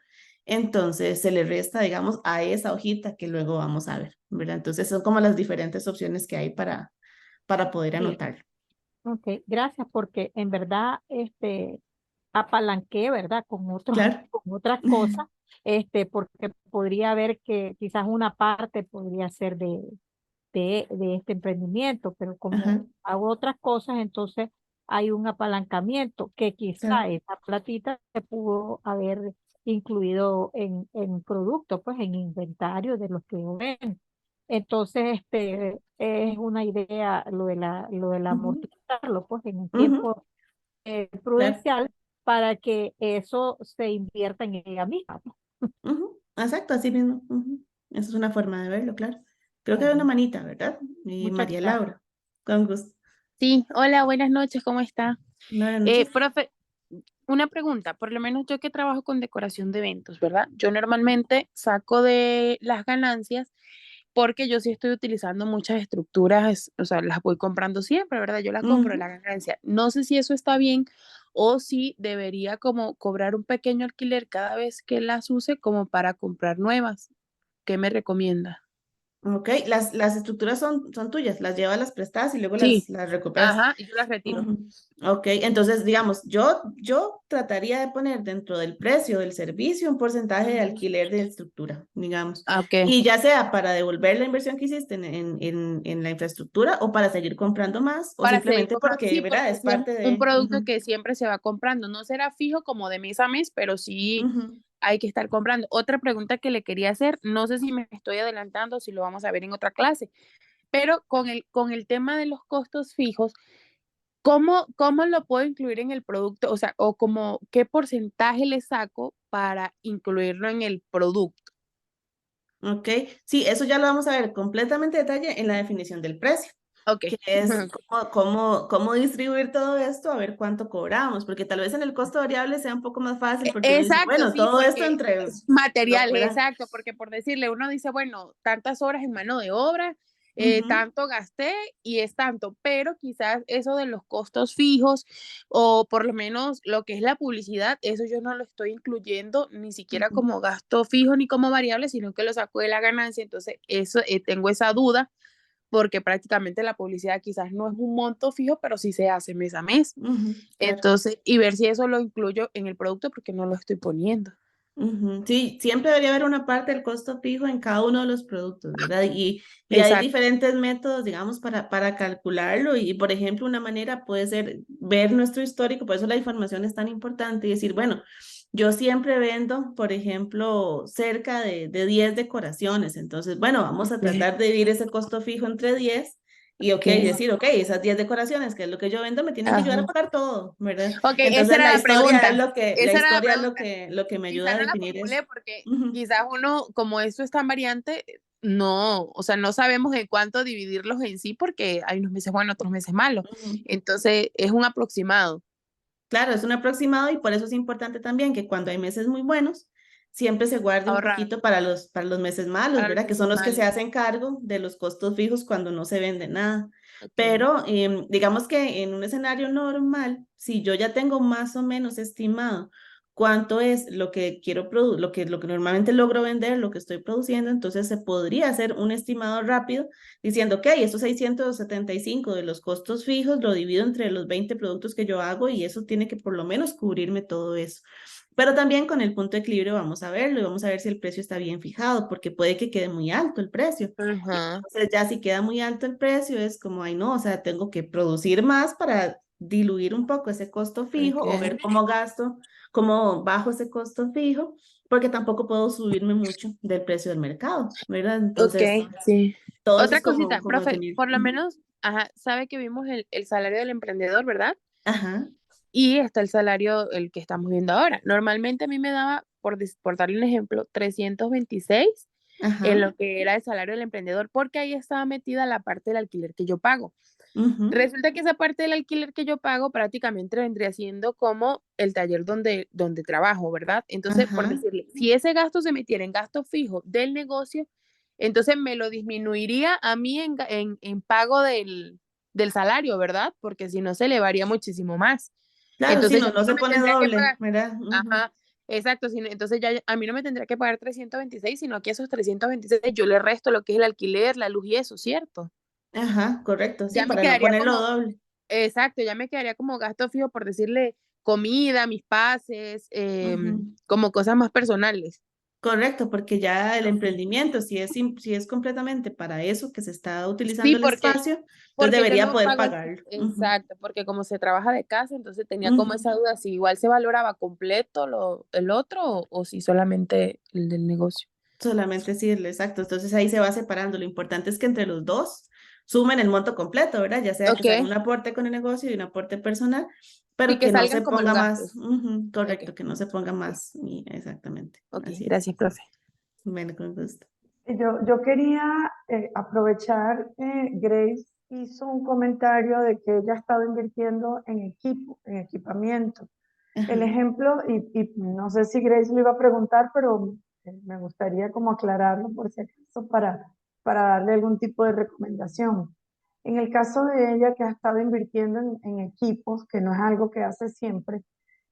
entonces se le resta, digamos, a esa hojita que luego vamos a ver, ¿verdad? Entonces son como las diferentes opciones que hay para poder Sí, anotarlo. ok, gracias, porque en verdad apalanqué, ¿verdad? Con otros, Claro. con otras cosas, porque podría haber que quizás una parte podría ser de este emprendimiento, pero Ajá, como hago otras cosas, entonces hay un apalancamiento que quizá claro, esa platita se pudo haber incluido en productos, pues en inventario de los que yo vendo. Entonces, es una idea lo de ujú, amortizarlo, pues en un ujú, tiempo claro, prudencial para que eso se invierta en ella misma, ¿no? ujú, exacto, así mismo. Ujú. Esa es una forma de verlo, claro. Creo que hay una Bueno, manita, ¿verdad? Y muchas María gracias. Laura, con gusto. Sí, hola, buenas noches, ¿cómo está? Buenas noches. Profe, una pregunta, por lo menos yo que trabajo con decoración de eventos, ¿verdad? Yo normalmente saco de las ganancias porque yo sí estoy utilizando muchas estructuras, o sea, las voy comprando siempre, ¿verdad? Yo las compro de Ujú. la ganancia. No sé si eso está bien o si debería como cobrar un pequeño alquiler cada vez que las use como para comprar nuevas. ¿Qué me recomienda? Ok, las estructuras son tuyas, las llevas, las prestas y luego Sí, las recuperas. ajá, y yo las retiro. Ujú. Ok, entonces digamos, yo trataría de poner dentro del precio del servicio un porcentaje de alquiler de estructura, digamos, Ah, ok. y ya sea para devolver la inversión que hiciste en la infraestructura o para seguir comprando más o Para seguir simplemente comprando, porque, sí, ¿verdad? porque Es sí es parte un de... producto ujú, que siempre se va comprando. No será fijo como de mes a mes, pero sí ujú. hay que estar comprando. Otra pregunta que le quería hacer, no sé si me estoy adelantando, si lo vamos a ver en otra clase, pero con el tema de los costos fijos, ¿cómo lo puedo incluir en el producto? O sea, o como, ¿qué porcentaje le saco para incluirlo en el producto? Ok, sí, eso ya lo vamos a ver completamente en detalle en la definición del precio, Ok. que es cómo distribuir todo esto, a ver cuánto cobramos, porque tal vez en el costo variable sea un poco más fácil porque uno dice, Exacto, bueno, sí, todo esto porque entre, es material, ¿verdad? exacto, porque por decirle, uno dice, bueno, tantas horas en mano de obra, Ujú, tanto gasté y es tanto, pero quizás eso de los costos fijos o por lo menos lo que es la publicidad, eso yo no lo estoy incluyendo ni siquiera ujú, como gasto fijo ni como variable, sino que lo saco de la ganancia, entonces eso tengo esa duda porque prácticamente la publicidad quizás no es un monto fijo, pero sí se hace mes a mes. ujú, claro. Entonces, y ver si eso lo incluyo en el producto porque no lo estoy poniendo. Ujú. Sí, siempre debería haber una parte del costo fijo en cada uno de los productos, ¿verdad? Y hay Exacto. diferentes métodos, digamos, para calcularlo. Y, por ejemplo, una manera puede ser ver nuestro histórico, por eso la información es tan importante y decir, bueno, yo siempre vendo, por ejemplo, cerca de 10 decoraciones. Entonces, bueno, vamos a Ok, tratar de dividir ese costo fijo entre 10 y, ok, ok. decir, ok, esas 10 decoraciones, que es lo que yo vendo, me tienen que ayudar a Ajá. pagar todo, ¿verdad? Ok, esa Entonces era la la historia pregunta. es lo que, la Esa era la historia es pregunta. lo que me ayuda Quizás a no la definir eso. formulé porque Ujú, quizás uno, como eso es tan variante, no, o sea, no sabemos en cuánto dividirlos en sí porque hay unos meses buenos, otros meses malos. ujú. Entonces, es un aproximado. Claro, es un aproximado y por eso es importante también que cuando hay meses muy buenos, siempre se guarde un Ahorrar poquito para los meses malos, para los ¿verdad? Que son meses los que se malos. hacen cargo de los costos fijos cuando no se vende nada. Ok. Pero digamos que en un escenario normal, si yo ya tengo más o menos estimado cuánto es lo que quiero lo que normalmente logro vender, lo que estoy produciendo, entonces se podría hacer un estimado rápido diciendo, ok, estos 675 de los costos fijos lo divido entre los 20 productos que yo hago y eso tiene que por lo menos cubrirme todo eso. Pero también con el punto de equilibrio vamos a verlo y vamos a ver si el precio está bien fijado, porque puede que quede muy alto el precio. Y Ajá. entonces ya si queda muy alto el precio es como, ay no, o sea, tengo que producir más para diluir un poco ese costo fijo o Ok. ver cómo gasto, cómo bajo ese costo fijo, porque tampoco puedo subirme mucho del precio del mercado, ¿verdad? Ok, Entonces, sí. todo eso Otra es como, cosita, como profe, definir. por lo Ujú. menos, ajá, sabe que vimos el salario del emprendedor, ¿verdad? Ajá, Y está el salario, el que estamos viendo ahora. Normalmente a mí me daba, por darle un ejemplo, 326 en ajá, lo que era el salario del emprendedor, porque ahí estaba metida la parte del alquiler que yo pago. ujú, Resulta que esa parte del alquiler que yo pago prácticamente vendría siendo como el taller donde trabajo, ¿verdad? Entonces, por ajá. decirle, si ese gasto se metiera en gasto fijo del negocio, entonces me lo disminuiría a mí en pago del salario, ¿verdad? Porque si no se elevaría muchísimo más. Claro, sí, Entonces ya no, a mí no no se me pone tendría que doble, pagar, ¿verdad? Ujú. ajá, exacto, entonces ya a mí no me tendría que pagar 326, sino que esos 326 yo le resto lo que es el alquiler, la luz y eso, ¿cierto? Ajá, correcto, sí, Ya me para no quedaría ponerlo como, doble. exacto, ya me quedaría como gasto fijo por decirle comida, mis pases, Ujú. como cosas más personales. Correcto, porque ya el Ok. emprendimiento, si es completamente para eso que se está utilizando Sí, el porque, espacio, entonces porque yo debería no poder pago pagarlo. Ujú, exacto, porque como se trabaja de casa, entonces tenía como ujú. esa duda si igual se valoraba completo el otro o si solamente el del negocio. Solamente decirle, exacto. Entonces ahí se va separando. Lo importante es que entre los dos sumen el monto completo, ¿verdad? Ya sea que Ok, se haga un aporte con el negocio y un aporte personal, sí pero que que no salgan se como los ponga más, gastos. ujú, Ok, correcto, que no se ponga más. Exactamente, ok, así es. gracias, profe. Bueno, con gusto. Yo quería aprovechar, Grace hizo un comentario de que ella ha estado invirtiendo en equipo, en equipamiento. El Ajá. ejemplo, y no sé si Grace lo iba a preguntar, pero me gustaría como aclararlo por si acaso para darle algún tipo de recomendación. En el caso de ella, que ha estado invirtiendo en equipos, que no es algo que hace siempre,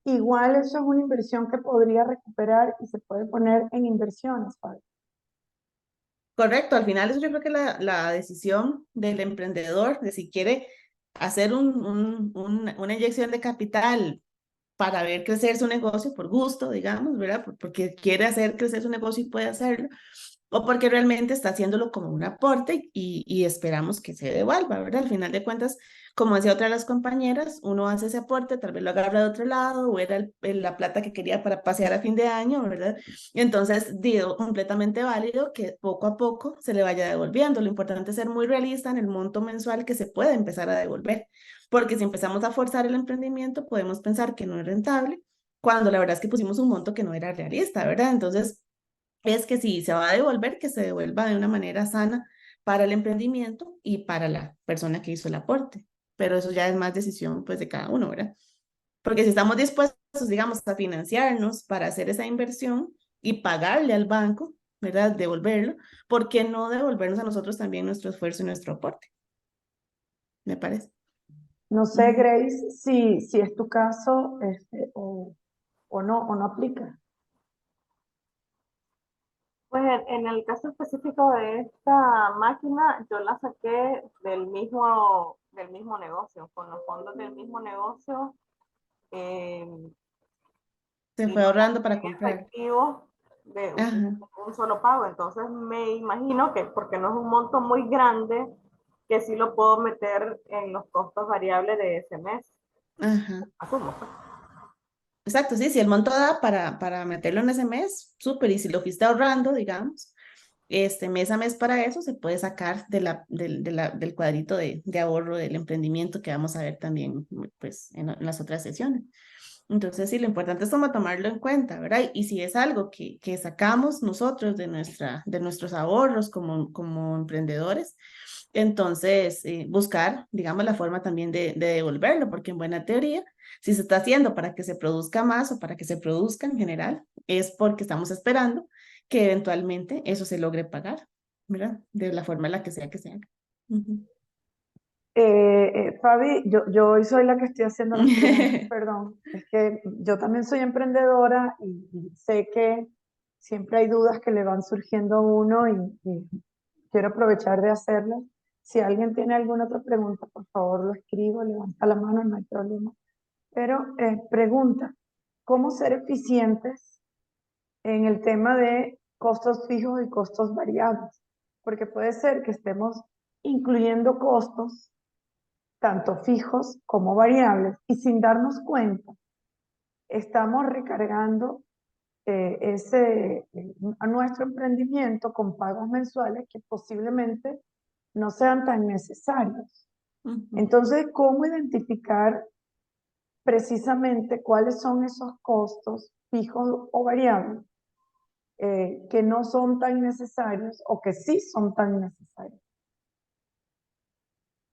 igual eso es una inversión que podría recuperar y se puede poner en inversiones, Fabi. Correcto, al final eso yo creo que la decisión del emprendedor de si quiere hacer una inyección de capital para ver crecer su negocio por gusto, digamos, ¿verdad? Porque quiere hacer crecer su negocio y puede hacerlo, o porque realmente está haciéndolo como un aporte y esperamos que se devuelva, ¿verdad? Al final de cuentas, como decía otra de las compañeras, uno hace ese aporte, tal vez lo agarra de otro lado, o era la plata que quería para pasear a fin de año, ¿verdad? Entonces, digo, completamente válido que poco a poco se le vaya devolviendo. Lo importante es ser muy realista en el monto mensual que se puede empezar a devolver, porque si empezamos a forzar el emprendimiento, podemos pensar que no es rentable, cuando la verdad es que pusimos un monto que no era realista, ¿verdad? Entonces, es que si se va a devolver, que se devuelva de una manera sana para el emprendimiento y para la persona que hizo el aporte. Pero eso ya es más decisión pues de cada uno, ¿verdad? Porque si estamos dispuestos, digamos, a financiarnos para hacer esa inversión y pagarle al banco, ¿verdad? Devolverlo, ¿por qué no devolvernos a nosotros también nuestro esfuerzo y nuestro aporte? Me parece. No sé, Grace, si es tu caso o no aplica. Pues en el caso específico de esta máquina, yo la saqué del mismo negocio, con los fondos del mismo negocio. Se Y fue no la ahorrando para saqué en comprar. efectivo de Ajá, un solo pago. Entonces me imagino que, porque no es un monto muy grande, que sí lo puedo meter en los costos variables de ese mes. ajá. Asumo, pues. Exacto, sí, si el monto da para meterlo en ese mes, súper, y si lo fuiste ahorrando, digamos, mes a mes para eso, se puede sacar del cuadrito de ahorro del emprendimiento que vamos a ver también, pues, en las otras sesiones. Entonces, sí, lo importante es como tomarlo en cuenta, ¿verdad? Y si es algo que sacamos nosotros de nuestros ahorros como emprendedores, entonces buscar, digamos, la forma también de devolverlo, porque en buena teoría, si se está haciendo para que se produzca más o para que se produzca en general, es porque estamos esperando que eventualmente eso se logre pagar, ¿verdad? De la forma en la que sea que sea. Ujú. Fabi, yo hoy soy la que estoy haciendo las preguntas, perdón. Es que yo también soy emprendedora y sé que siempre hay dudas que le van surgiendo a uno y quiero aprovechar de hacerlas. Si alguien tiene alguna otra pregunta, por favor lo escribo, levanta la mano, no hay problema. Pero pregunta, ¿cómo ser eficientes en el tema de costos fijos y costos variables? Porque puede ser que estemos incluyendo costos tanto fijos como variables, y sin darnos cuenta, estamos recargando a nuestro emprendimiento con pagos mensuales que posiblemente no sean tan necesarios. Ujú. Entonces, ¿cómo identificar precisamente cuáles son esos costos fijos o variables que no son tan necesarios o que sí son tan necesarios?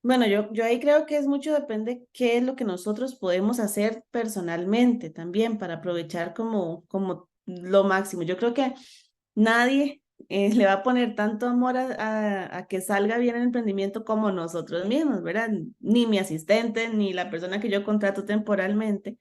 Bueno, yo ahí creo que es mucho depende qué es lo que nosotros podemos hacer personalmente también para aprovechar como lo máximo. Yo creo que nadie le va a poner tanto amor a que salga bien el emprendimiento como nosotros mismos, ¿verdad? Ni mi asistente, ni la persona que yo contrato temporalmente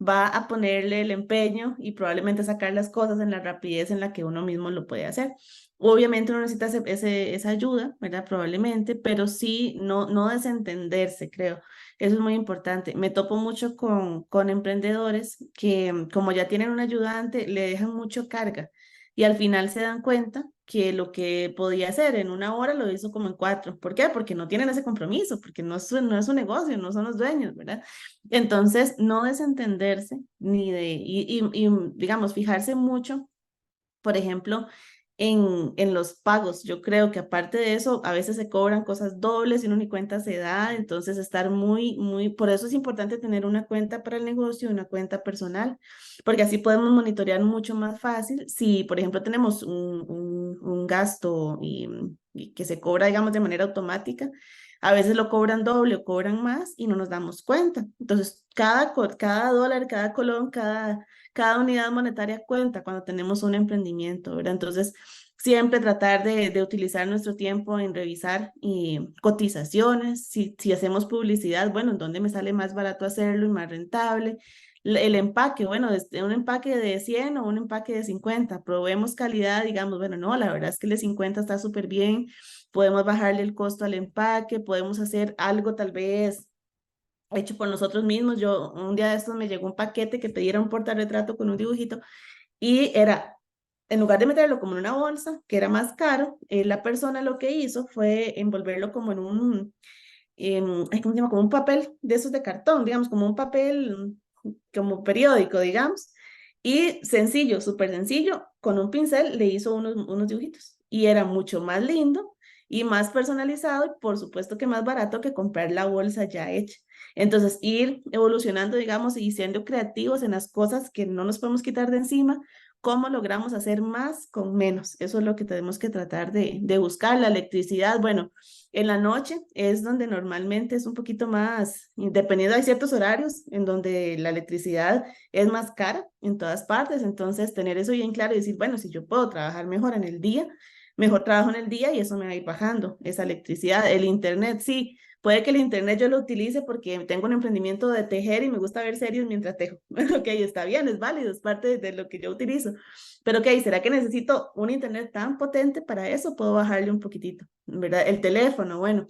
va a ponerle el empeño y probablemente sacar las cosas en la rapidez en la que uno mismo lo puede hacer. Obviamente uno necesita esa ayuda, ¿verdad? Probablemente, pero sí no desentenderse, creo. Eso es muy importante. Me topo mucho con emprendedores que como ya tienen un ayudante, le dejan mucho carga y al final se dan cuenta que lo que podía hacer en una hora lo hizo como en 4. ¿Por qué? Porque no tienen ese compromiso, porque no es su negocio, no son los dueños, ¿verdad? Entonces, no desentenderse digamos, fijarse mucho, por ejemplo, en los pagos. Yo creo que aparte de eso, a veces se cobran cosas dobles y uno ni cuenta se da, entonces estar por eso es importante tener una cuenta para el negocio y una cuenta personal, porque así podemos monitorear mucho más fácil. Si, por ejemplo, tenemos un gasto y que se cobra, digamos, de manera automática, a veces lo cobran doble o cobran más y no nos damos cuenta. Entonces, cada dólar, cada colón, cada unidad monetaria cuenta cuando tenemos un emprendimiento, ¿verdad? Entonces, siempre tratar de utilizar nuestro tiempo en revisar cotizaciones, si hacemos publicidad, bueno, ¿en dónde me sale más barato hacerlo y más rentable? El empaque, bueno, un empaque de 100 o un empaque de 50, probemos calidad, digamos, bueno, no, la verdad es que el de 50 está súper bien, podemos bajarle el costo al empaque, podemos hacer algo tal vez hecho por nosotros mismos. Yo un día de estos me llegó un paquete que pedía un portarretrato con un dibujito y era, en lugar de meterlo como en una bolsa, que era más caro, la persona lo que hizo fue envolverlo como en un, ay, ¿cómo se llama? Como un papel de esos de cartón, digamos, como un papel como periódico, digamos, y sencillo, súper sencillo, con un pincel le hizo unos dibujitos y era mucho más lindo y más personalizado y por supuesto que más barato que comprar la bolsa ya hecha. Entonces, ir evolucionando, digamos, y siendo creativos en las cosas que no nos podemos quitar de encima, cómo logramos hacer más con menos. Eso es lo que tenemos que tratar de buscar. La electricidad, bueno, en la noche es donde normalmente es un poquito más, dependiendo, hay ciertos horarios en donde la electricidad es más cara en todas partes, entonces tener eso bien claro y decir, bueno, si yo puedo trabajar mejor en el día, mejor trabajo en el día y eso me va a ir bajando esa electricidad. El internet, sí, puede que el internet yo lo utilice porque tengo un emprendimiento de tejer y me gusta ver series mientras tejo. Ok, está bien, es válido, es parte de lo que yo utilizo. Pero ok, ¿será que necesito un internet tan potente para eso? Puedo bajarle un poquitito, ¿verdad? El teléfono, bueno,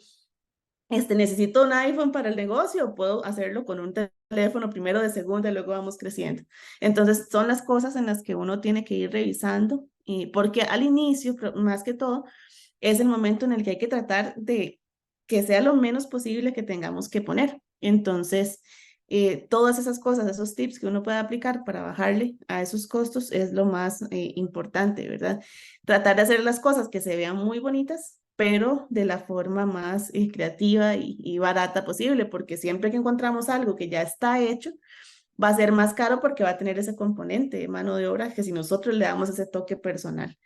necesito un iPhone para el negocio, puedo hacerlo con un teléfono primero de segunda y luego vamos creciendo. Entonces, son las cosas en las que uno tiene que ir revisando, y porque al inicio, más que todo, es el momento en el que hay que tratar de que sea lo menos posible que tengamos que poner. Entonces, todas esas cosas, esos tips que uno puede aplicar para bajarle a esos costos es lo más importante, ¿verdad? Tratar de hacer las cosas que se vean muy bonitas, pero de la forma más creativa y barata posible, porque siempre que encontramos algo que ya está hecho, va a ser más caro porque va a tener ese componente de mano de obra que si nosotros le damos ese toque personal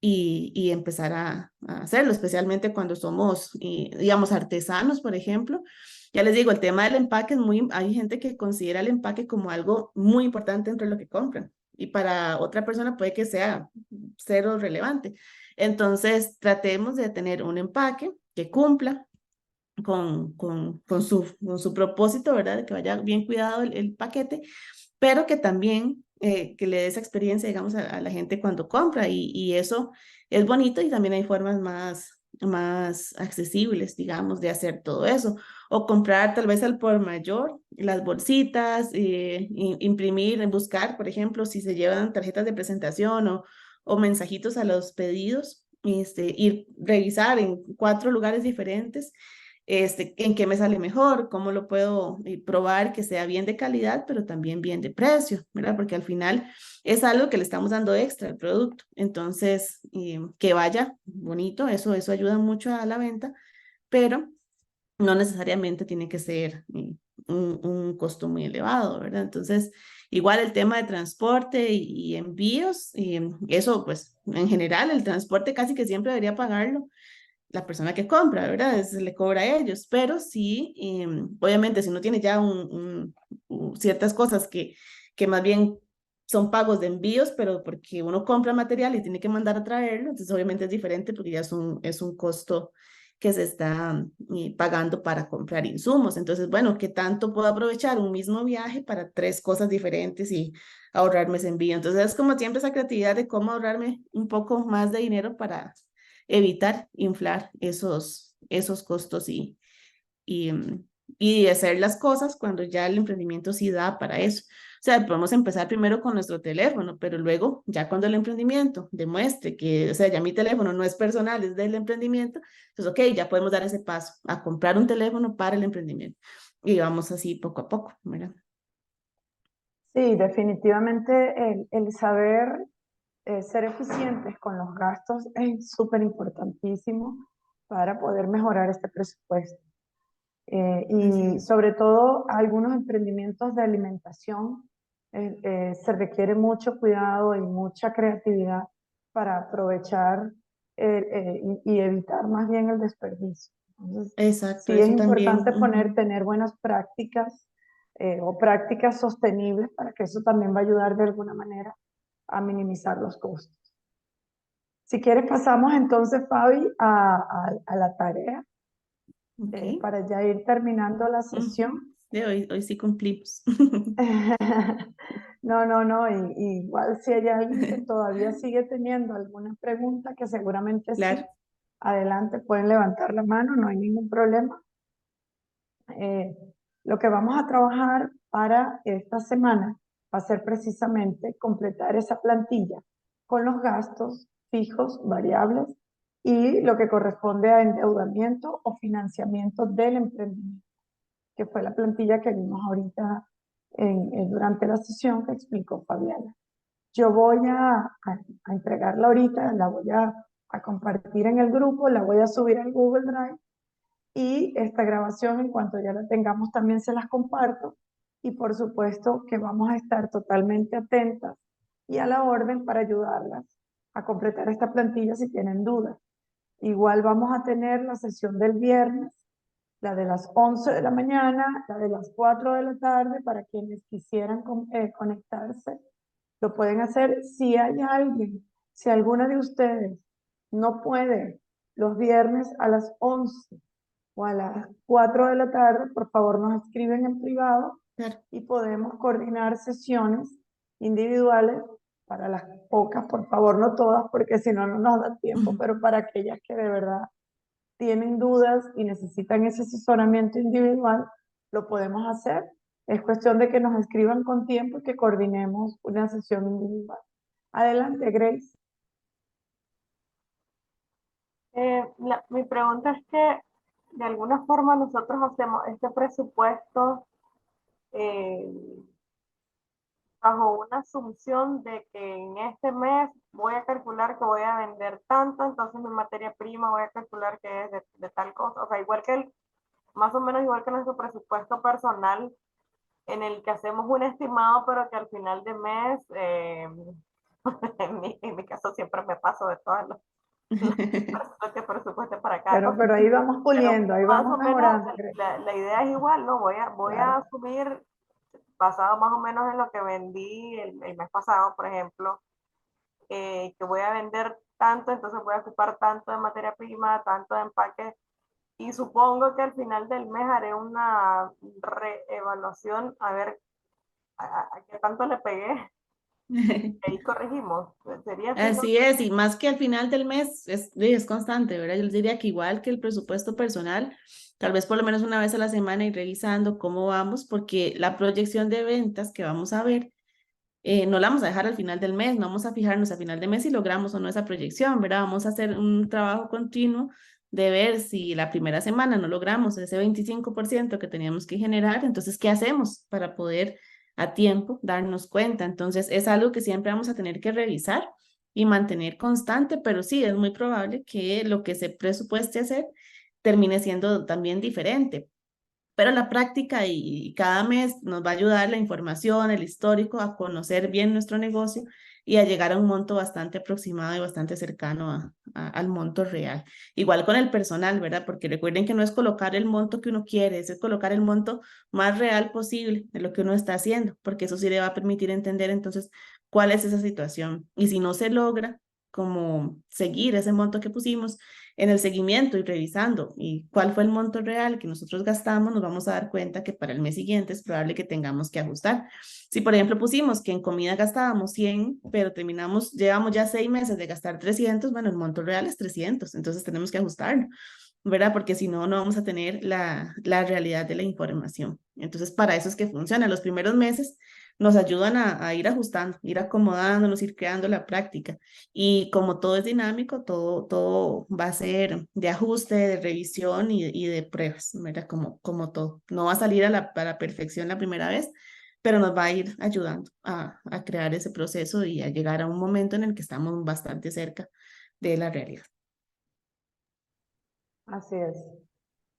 y empezar a hacerlo, especialmente cuando somos, digamos, artesanos, por ejemplo. Ya les digo, el tema del empaque es muy, hay gente que considera el empaque como algo muy importante entre lo que compran y para otra persona puede que sea cero relevante. Entonces, tratemos de tener un empaque que cumpla con su propósito, ¿verdad? Que vaya bien cuidado el paquete, pero que también que le dé esa experiencia, digamos, a la gente cuando compra y eso es bonito y también hay formas más accesibles, digamos, de hacer todo eso. O comprar tal vez al por mayor, las bolsitas, imprimir, buscar, por ejemplo, si se llevan tarjetas de presentación o mensajitos a los pedidos, ir revisar en 4 lugares diferentes en qué me sale mejor, cómo lo puedo probar que sea bien de calidad, pero también bien de precio, ¿verdad? Porque al final es algo que le estamos dando extra al producto. Entonces, que vaya bonito, eso ayuda mucho a la venta, pero no necesariamente tiene que ser un costo muy elevado, ¿verdad? Entonces, igual el tema de transporte y envíos, eso pues en general el transporte casi que siempre debería pagarlo la persona que compra, ¿verdad? Se le cobra a ellos, pero sí, obviamente, si uno tiene ya ciertas cosas que más bien son pagos de envíos, pero porque uno compra material y tiene que mandar a traerlo, entonces obviamente es diferente porque ya es un costo que se está pagando para comprar insumos. Entonces, bueno, ¿qué tanto puedo aprovechar un mismo viaje para 3 cosas diferentes y ahorrarme ese envío? Entonces, es como siempre esa creatividad de cómo ahorrarme un poco más de dinero para evitar inflar esos costos y, y hacer las cosas cuando ya el emprendimiento sí da para eso. O sea, podemos empezar primero con nuestro teléfono, pero luego, ya cuando el emprendimiento demuestre que, o sea, ya mi teléfono no es personal, es del emprendimiento, entonces, ok, ya podemos dar ese paso a comprar un teléfono para el emprendimiento. Y vamos así poco a poco, ¿verdad? Sí, definitivamente el saber ser eficientes con los gastos es súper importantísimo para poder mejorar este presupuesto. Y sobre todo algunos emprendimientos de alimentación se requiere mucho cuidado y mucha creatividad para aprovechar y evitar más bien el desperdicio. Entonces, Exacto, sí es eso también. importante tener buenas prácticas o prácticas sostenibles para que eso también va a ayudar de alguna manera a minimizar los costos. Si quieres pasamos entonces, Fabi, a la tarea Ok. para ya ir terminando la sesión. Ujú. De hoy sí cumplimos. No, igual si hay alguien que todavía sigue teniendo alguna pregunta, que seguramente sí, Claro. adelante, pueden levantar la mano, no hay ningún problema. Lo que vamos a trabajar para esta semana va a ser precisamente completar esa plantilla con los gastos fijos, variables y lo que corresponde a endeudamiento o financiamiento del emprendimiento, que fue la plantilla que vimos ahorita durante la sesión que explicó Fabiana. Yo voy a entregarla ahorita, la voy a compartir en el grupo, la voy a subir al Google Drive y esta grabación, en cuanto ya la tengamos, también se las comparto. Y por supuesto que vamos a estar totalmente atentas y a la orden para ayudarlas a completar esta plantilla si tienen dudas. Igual vamos a tener la sesión del viernes, la de las 11 de la mañana, la de las 4 de la tarde, para quienes quisieran conectarse. Lo pueden hacer si hay alguien, si alguna de ustedes no puede los viernes a las 11 o a las 4 de la tarde, por favor nos escriben en privado Claro. y podemos coordinar sesiones individuales para las pocas, por favor, no todas, porque si no, no nos da tiempo, pero para aquellas que de verdad tienen dudas y necesitan ese asesoramiento individual, lo podemos hacer. Es cuestión de que nos escriban con tiempo y que coordinemos una sesión individual. Adelante, Grace. Mi pregunta es que de alguna forma nosotros hacemos este presupuesto bajo una asunción de que en este mes voy a calcular que voy a vender tanto, entonces mi materia prima voy a calcular que es de tal cosa, o sea, igual que más o menos igual que nuestro presupuesto personal, en el que hacemos un estimado, pero que al final de mes, en mi caso siempre me paso de todas las lo que presupueste para cada cosa. Pero ahí vamos puliendo, ahí Más vamos o menos mejorando. Grace. la idea es igual, ¿no? Voy a Claro. asumir, basado más o menos en lo que vendí el mes pasado, por ejemplo, que voy a vender tanto, entonces voy a ocupar tanto de materia prima, tanto de empaque, y supongo que al final del mes haré una reevaluación a ver a qué tanto le pegué, y ahí corregimos. Sería así, Así es, y más que al final del mes es constante, ¿verdad? Yo les diría que igual que el presupuesto personal, tal vez por lo menos una vez a la semana ir revisando cómo vamos, porque la proyección de ventas que vamos a ver, no la vamos a dejar al final del mes, no vamos a fijarnos al final del mes si logramos o no esa proyección, ¿verdad? Vamos a hacer un trabajo continuo de ver si la primera semana no logramos ese 25% que teníamos que generar, entonces, ¿qué hacemos para poder a tiempo darnos cuenta? Entonces, es algo que siempre vamos a tener que revisar y mantener constante, pero sí, es muy probable que lo que se presupueste hacer termine siendo también diferente. Pero la práctica y cada mes nos va a ayudar la información, el histórico, a conocer bien nuestro negocio y a llegar a un monto bastante aproximado y bastante cercano al monto real. Igual con el personal, ¿verdad? Porque recuerden que no es colocar el monto que uno quiere, es colocar el monto más real posible de lo que uno está haciendo, porque eso sí le va a permitir entender entonces cuál es esa situación. Y si no se logra como seguir ese monto que pusimos, en el seguimiento y revisando y cuál fue el monto real que nosotros gastamos, nos vamos a dar cuenta que para el mes siguiente es probable que tengamos que ajustar. Si, por ejemplo, pusimos que en comida gastábamos 100, pero llevamos ya 6 meses de gastar 300, bueno, el monto real es 300, entonces tenemos que ajustarlo, ¿verdad? Porque si no, no vamos a tener la realidad de la información. Entonces, para eso es que funciona. Los primeros meses nos ayudan a ir ajustando, ir acomodándonos, ir creando la práctica. Y como todo es dinámico, todo va a ser de ajuste, de revisión y de pruebas, ¿verdad? Como todo. No va a salir a la perfección la primera vez, pero nos va a ir ayudando a crear ese proceso y a llegar a un momento en el que estamos bastante cerca de la realidad. Así es.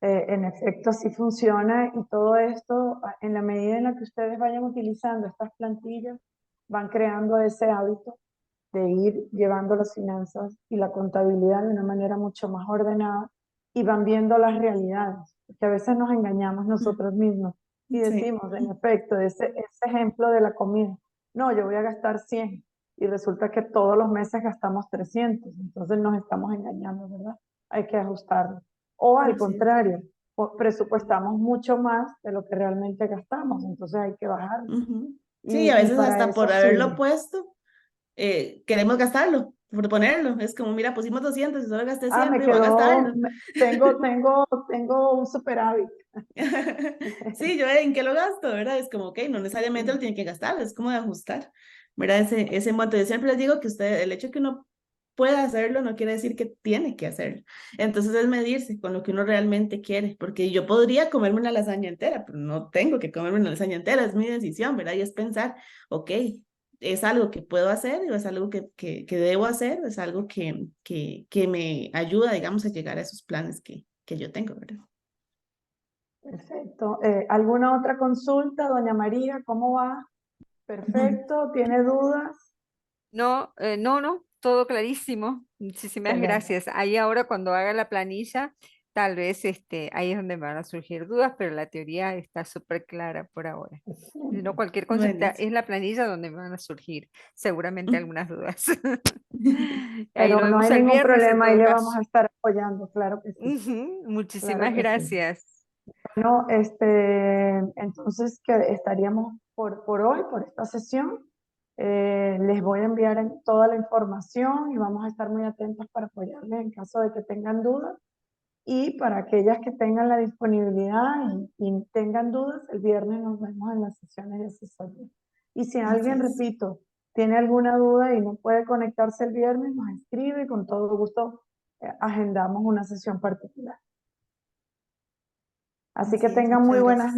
En efecto, así funciona y todo esto, en la medida en la que ustedes vayan utilizando estas plantillas, van creando ese hábito de ir llevando las finanzas y la contabilidad de una manera mucho más ordenada y van viendo las realidades, porque a veces nos engañamos nosotros mismos y Sí. decimos, en efecto, ese ejemplo de la comida, no, yo voy a gastar 100 y resulta que todos los meses gastamos 300, entonces nos estamos engañando, ¿verdad? Hay que ajustarlo. O al Así es. contrario, presupuestamos mucho más de lo que realmente gastamos, entonces hay que bajarlo. Ujú. Y, Sí, a y veces para hasta eso por haberlo sirve. puesto, queremos gastarlo, por ponerlo. Es como, mira, pusimos 200 y solo gasté 100, Me voy a gastarlo. tengo un superávit. Sí, yo en qué lo gasto, ¿verdad? Es como, ok, no necesariamente lo tiene que gastar, es como de ajustar, ¿verdad? Ese monto. Yo siempre les digo que usted, el hecho de que uno pueda hacerlo no quiere decir que tiene que hacerlo. Entonces es medirse con lo que uno realmente quiere, porque yo podría comerme una lasaña entera, pero no tengo que comerme una lasaña entera, es mi decisión, ¿verdad? Y es pensar, ok, es algo que puedo hacer, o es algo que debo hacer, es algo que me ayuda, digamos, a llegar a esos planes que yo tengo, ¿verdad? Perfecto. ¿Alguna otra consulta, doña María? ¿Cómo va? Perfecto. ¿Tiene dudas? No, no, todo clarísimo. Muchísimas Excelente. gracias. Ahí ahora cuando haga la planilla, tal vez ahí es donde me van a surgir dudas, pero la teoría está súper clara por ahora. Si no, cualquier consulta Buenísimo. es la planilla donde me van a surgir seguramente algunas dudas. Ahí Pero nos no hay vemos el ningún viernes en problema, ahí todo le vamos caso. a estar apoyando, claro que sí, Ujú, claro muchísimas que sí. gracias. Bueno, entonces que estaríamos por hoy, por esta sesión. Les voy a enviar toda la información y vamos a estar muy atentos para apoyarles en caso de que tengan dudas. Y para aquellas que tengan la disponibilidad y tengan dudas, el viernes nos vemos en las sesiones de asesoría. Y si Así alguien, es. repito, tiene alguna duda y no puede conectarse el viernes, nos escribe y con todo gusto agendamos una sesión particular. Así que Así es. tengan muy Muchas buenas gracias.